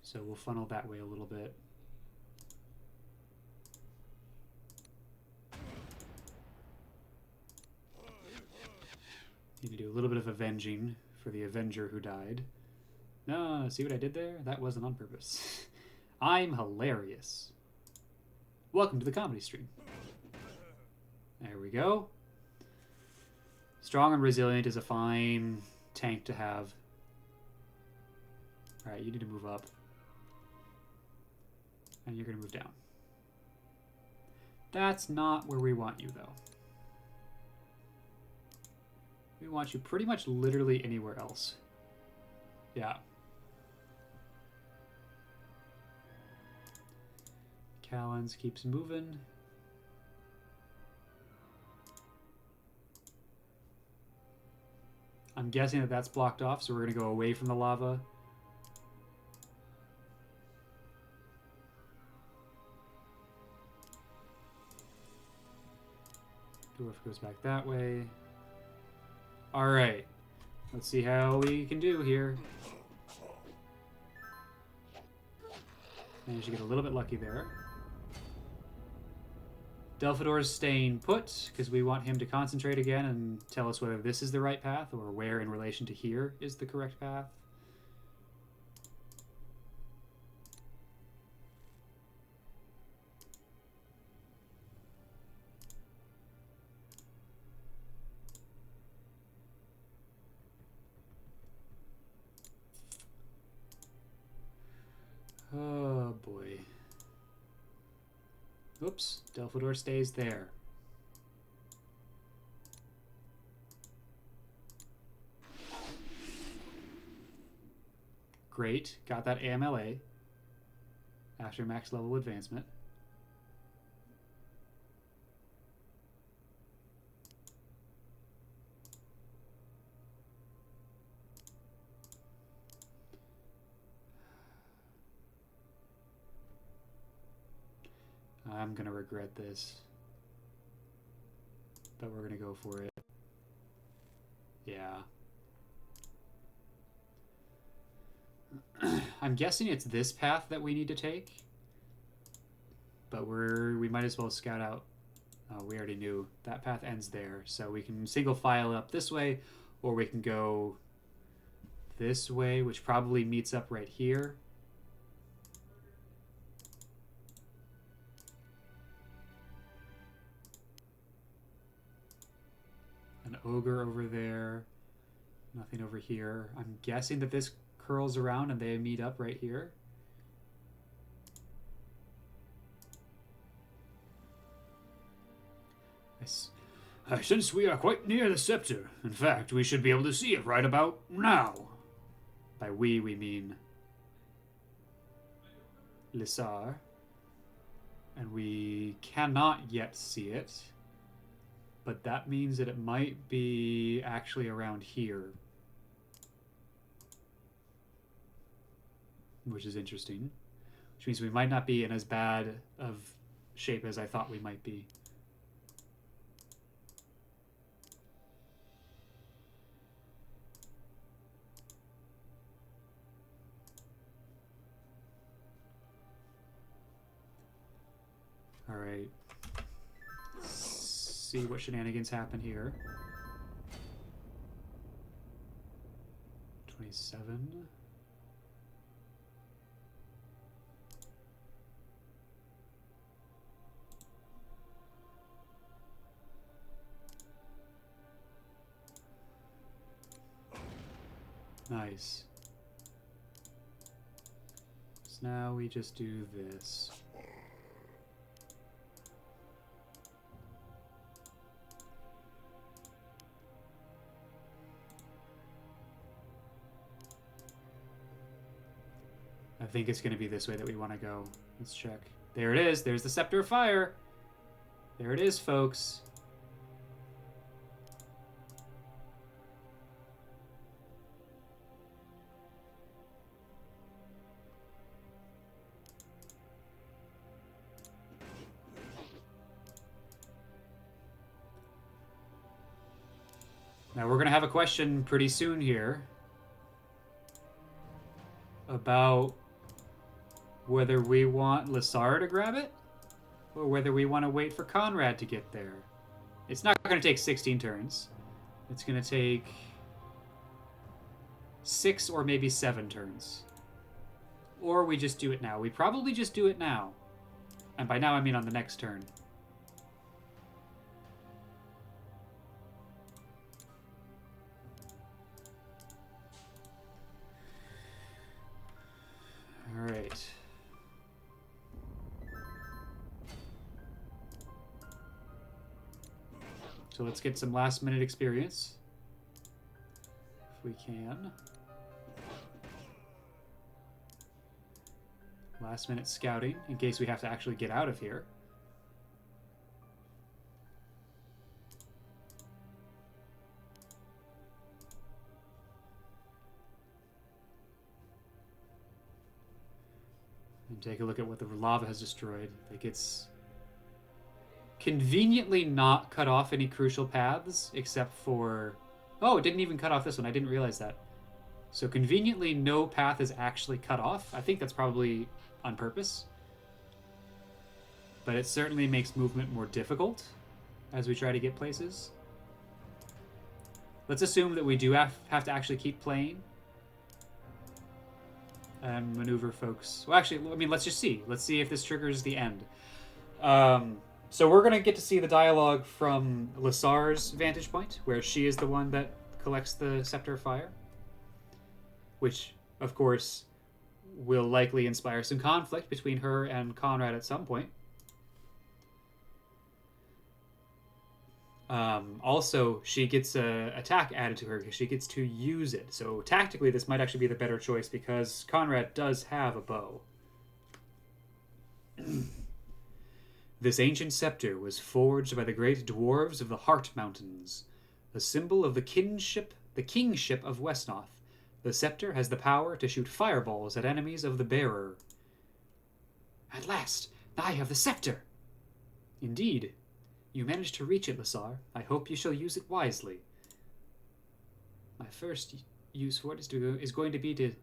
[SPEAKER 1] so we'll funnel that way a little bit. Need to do a little bit of avenging for the Avenger who died. No, see what I did there? That wasn't on purpose. I'm hilarious. Welcome to the comedy stream. There we go. Strong and resilient is a fine tank to have. Alright, you need to move up. And you're going to move down. That's not where we want you, though. We want you pretty much literally anywhere else. Yeah. Callens keeps moving. I'm guessing that that's blocked off, so we're going to go away from the lava. Dwarf goes back that way. Alright. Let's see how we can do here. Managed to get a little bit lucky there. Delphador's staying put, because we want him to concentrate again and tell us whether this is the right path, or where in relation to here is the correct path. Oh boy. Oops, Delphador stays there. Great, got that AMLA after max level advancement. I'm gonna regret this, but we're gonna go for it. Yeah. I'm guessing it's this path that we need to take, but we might as well scout out. Oh, we already knew that path ends there, so we can single file up this way, or we can go this way, which probably meets up right here. An ogre over there. Nothing over here. I'm guessing that this curls around and they meet up right here.
[SPEAKER 2] I sense we are quite near the scepter. In fact, we should be able to see it right about now.
[SPEAKER 1] By we mean Lissar. And we cannot yet see it. But that means that it might be actually around here. Which is interesting. Which means we might not be in as bad of shape as I thought we might be. Alright. See what shenanigans happen here. 27. Nice. So now we just do this. I think it's going to be this way that we want to go. Let's check. There it is. There's the Scepter of Fire. There it is, folks. Now we're going to have a question pretty soon here about whether we want Lissar to grab it or whether we want to wait for Conrad to get there. It's not going to take 16 turns. It's going to take 6 or maybe 7 turns. Or we just do it now. We probably just do it now. And by now I mean on the next turn. Alright. So let's get some last minute experience. If we can. Last minute scouting, in case we have to actually get out of here. And take a look at what the lava has destroyed. Like, it's conveniently not cut off any crucial paths, except for... Oh, it didn't even cut off this one. I didn't realize that. So conveniently, no path is actually cut off. I think that's probably on purpose. But it certainly makes movement more difficult as we try to get places. Let's assume that we do have to actually keep playing and maneuver folks. Well, actually, I mean, let's just see. Let's see if this triggers the end. So we're going to get to see the dialogue from Lissar's vantage point, where she is the one that collects the Scepter of Fire. Which, of course, will likely inspire some conflict between her and Conrad at some point. Also, she gets a attack added to her because she gets to use it. So tactically, this might actually be the better choice because Conrad does have a bow. This ancient scepter was forged by the great dwarves of the Heart Mountains, a symbol of the kingship of Wesnoth. The scepter has the power to shoot fireballs at enemies of the bearer. At last, I have the scepter! Indeed. You managed to reach it, Lissar. I hope you shall use it wisely. My first use for it is going to be to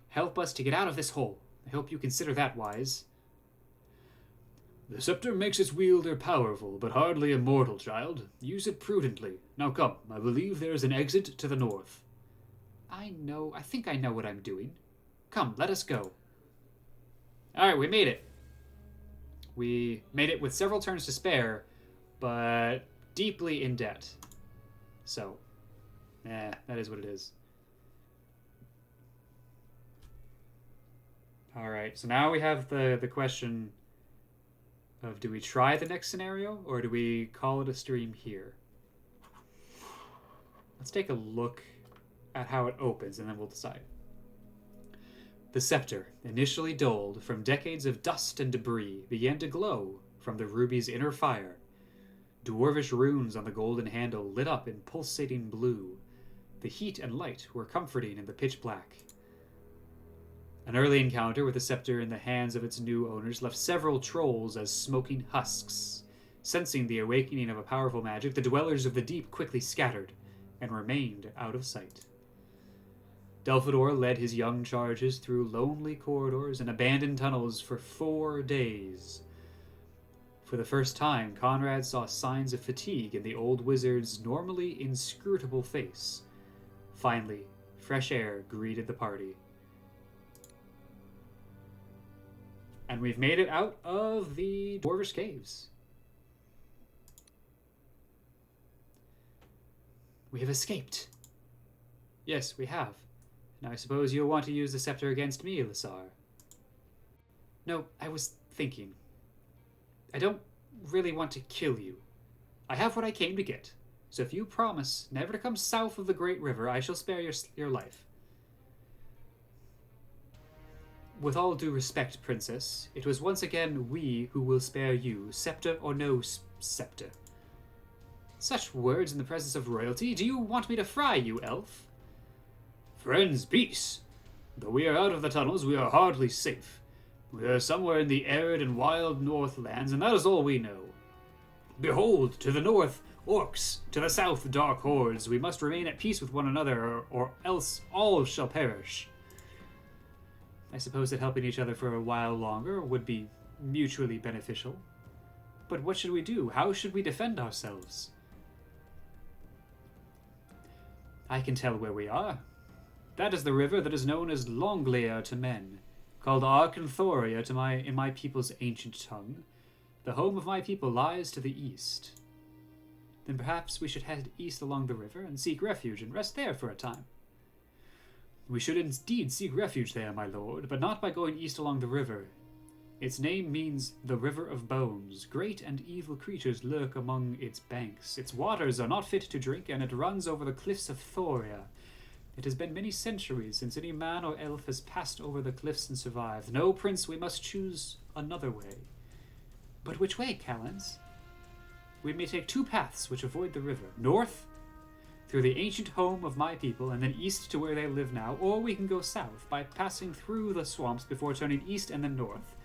[SPEAKER 1] help us to get out of this hole. I hope you consider that wise.
[SPEAKER 2] The scepter makes its wielder powerful, but hardly immortal, child. Use it prudently. Now come, I believe there is an exit to the north.
[SPEAKER 1] I think I know what I'm doing. Come, let us go. Alright, we made it. We made it with several turns to spare, but deeply in debt. So, that is what it is. Alright, so now we have the question of, do we try the next scenario, or do we call it a stream here? Let's take a look at how it opens, and then we'll decide. The scepter, initially dulled from decades of dust and debris, began to glow from the ruby's inner fire. Dwarvish runes on the golden handle lit up in pulsating blue. The heat and light were comforting in the pitch black. An early encounter with the scepter in the hands of its new owners left several trolls as smoking husks. Sensing the awakening of a powerful magic, the dwellers of the deep quickly scattered and remained out of sight. Delphador led his young charges through lonely corridors and abandoned tunnels for 4 days. For the first time, Conrad saw signs of fatigue in the old wizard's normally inscrutable face. Finally, fresh air greeted the party. And we've made it out of the Dwarvish Caves. We have escaped. Yes, we have. Now I suppose you'll want to use the scepter against me, Lasar. No, I was thinking. I don't really want to kill you. I have what I came to get. So if you promise never to come south of the Great River, I shall spare your life. With all due respect, Princess, it was once again we who will spare you, scepter or no scepter. Such words in the presence of royalty? Do you want me to fry you, elf?
[SPEAKER 2] Friends, peace. Though we are out of the tunnels, we are hardly safe. We are somewhere in the arid and wild northlands, and that is all we know. Behold, to the north, orcs, to the south, dark hordes. We must remain at peace with one another, or else all shall perish.
[SPEAKER 1] I suppose that helping each other for a while longer would be mutually beneficial. But what should we do? How should we defend ourselves? I can tell where we are. That is the river that is known as Longlear to men, called Arkanthoria in my people's ancient tongue. The home of my people lies to the east. Then perhaps we should head east along the river and seek refuge and rest there for a time. We should indeed seek refuge there, my lord, but not by going east along the river. Its name means the River of Bones. Great and evil creatures lurk among its banks. Its waters are not fit to drink, and it runs over the cliffs of Thoria. It has been many centuries since any man or elf has passed over the cliffs and survived. No, Prince, we must choose another way. But which way, Callans? We may take two paths which avoid the river. North, through the ancient home of my people, and then east to where they live now, or we can go south by passing through the swamps before turning east and then north.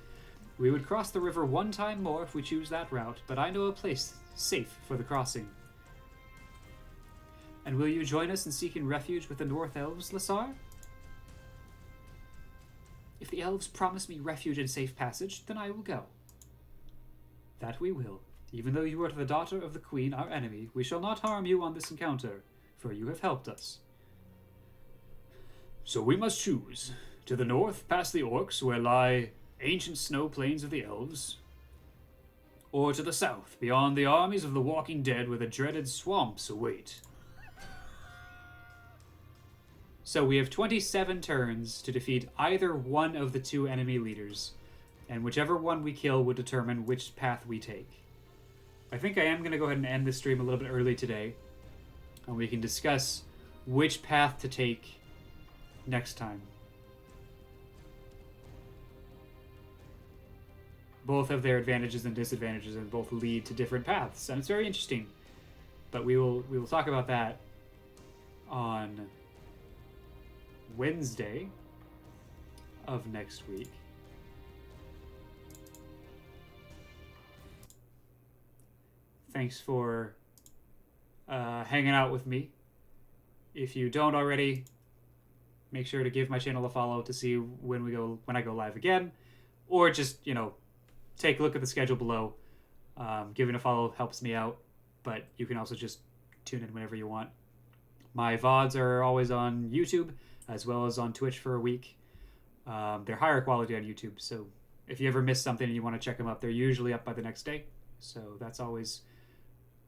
[SPEAKER 1] We would cross the river one time more if we choose that route, but I know a place safe for the crossing. And will you join us in seeking refuge with the North Elves, Lasar? If the elves promise me refuge and safe passage, then I will go. That we will. Even though you are the daughter of the Queen, our enemy, we shall not harm you on this encounter, for you have helped us.
[SPEAKER 2] So we must choose. To the north, past the orcs, where lie ancient snow plains of the elves, or to the south, beyond the armies of the walking dead, where the dreaded swamps await.
[SPEAKER 1] So we have 27 turns to defeat either one of the two enemy leaders, and whichever one we kill will determine which path we take. I think I am going to go ahead and end the stream a little bit early today, and we can discuss which path to take next time. Both have their advantages and disadvantages, and both lead to different paths, and it's very interesting. But we will talk about that on Wednesday of next week. Thanks for hanging out with me. If you don't already, make sure to give my channel a follow to see when I go live again, or just take a look at the schedule below. Giving a follow helps me out, but you can also just tune in whenever you want. My VODs are always on YouTube, as well as on Twitch for a week. They're higher quality on YouTube, so if you ever miss something and you want to check them up, they're usually up by the next day. So that's always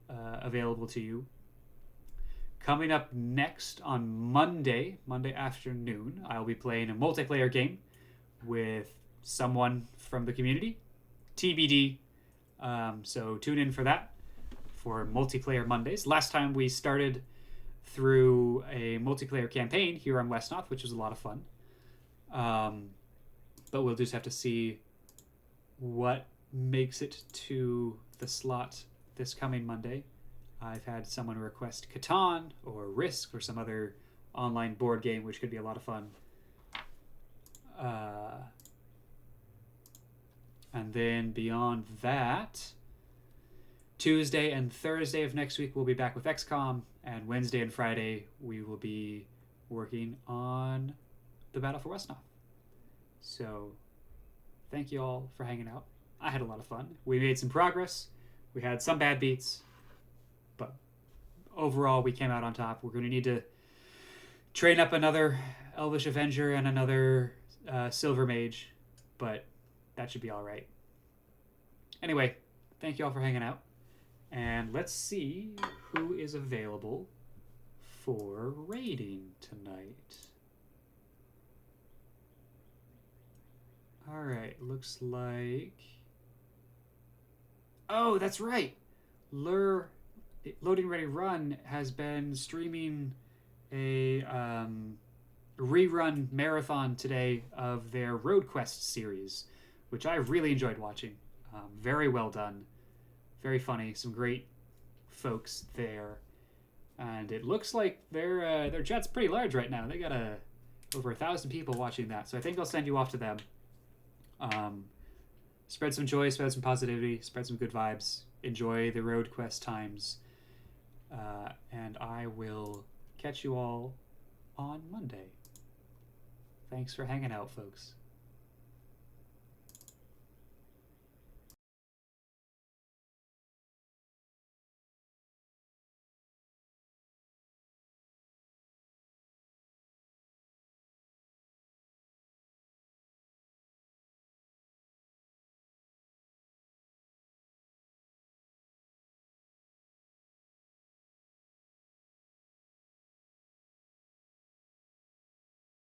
[SPEAKER 1] available to you. Coming up next on Monday afternoon, I'll be playing a multiplayer game with someone from the community. TBD. So tune in for that, for multiplayer Mondays. Last time we started through a multiplayer campaign here on Wesnoth, which was a lot of fun. But we'll just have to see what makes it to the slot this coming Monday. I've had someone request Catan or Risk or some other online board game, which could be a lot of fun. And then beyond that, Tuesday and Thursday of next week, we'll be back with XCOM, and Wednesday and Friday, we will be working on the Battle for Wesnoth. So, thank you all for hanging out. I had a lot of fun. We made some progress. We had some bad beats, but overall, we came out on top. We're going to need to train up another Elvish Avenger and another Silver Mage, but that should be all right. Anyway, thank you all for hanging out. And let's see who is available for raiding tonight. All right, looks like. Oh, that's right. Lure Loading Ready Run has been streaming a rerun marathon today of their Road Quest series, which I really enjoyed watching. Very well done, very funny, some great folks there, and it looks like their chat's pretty large right now. They got over 1,000 people watching that, so I think I'll send you off to them. Spread some joy, spread some positivity, spread some good vibes. Enjoy the Road Quest times, and I will catch you all on Monday. Thanks for hanging out, folks.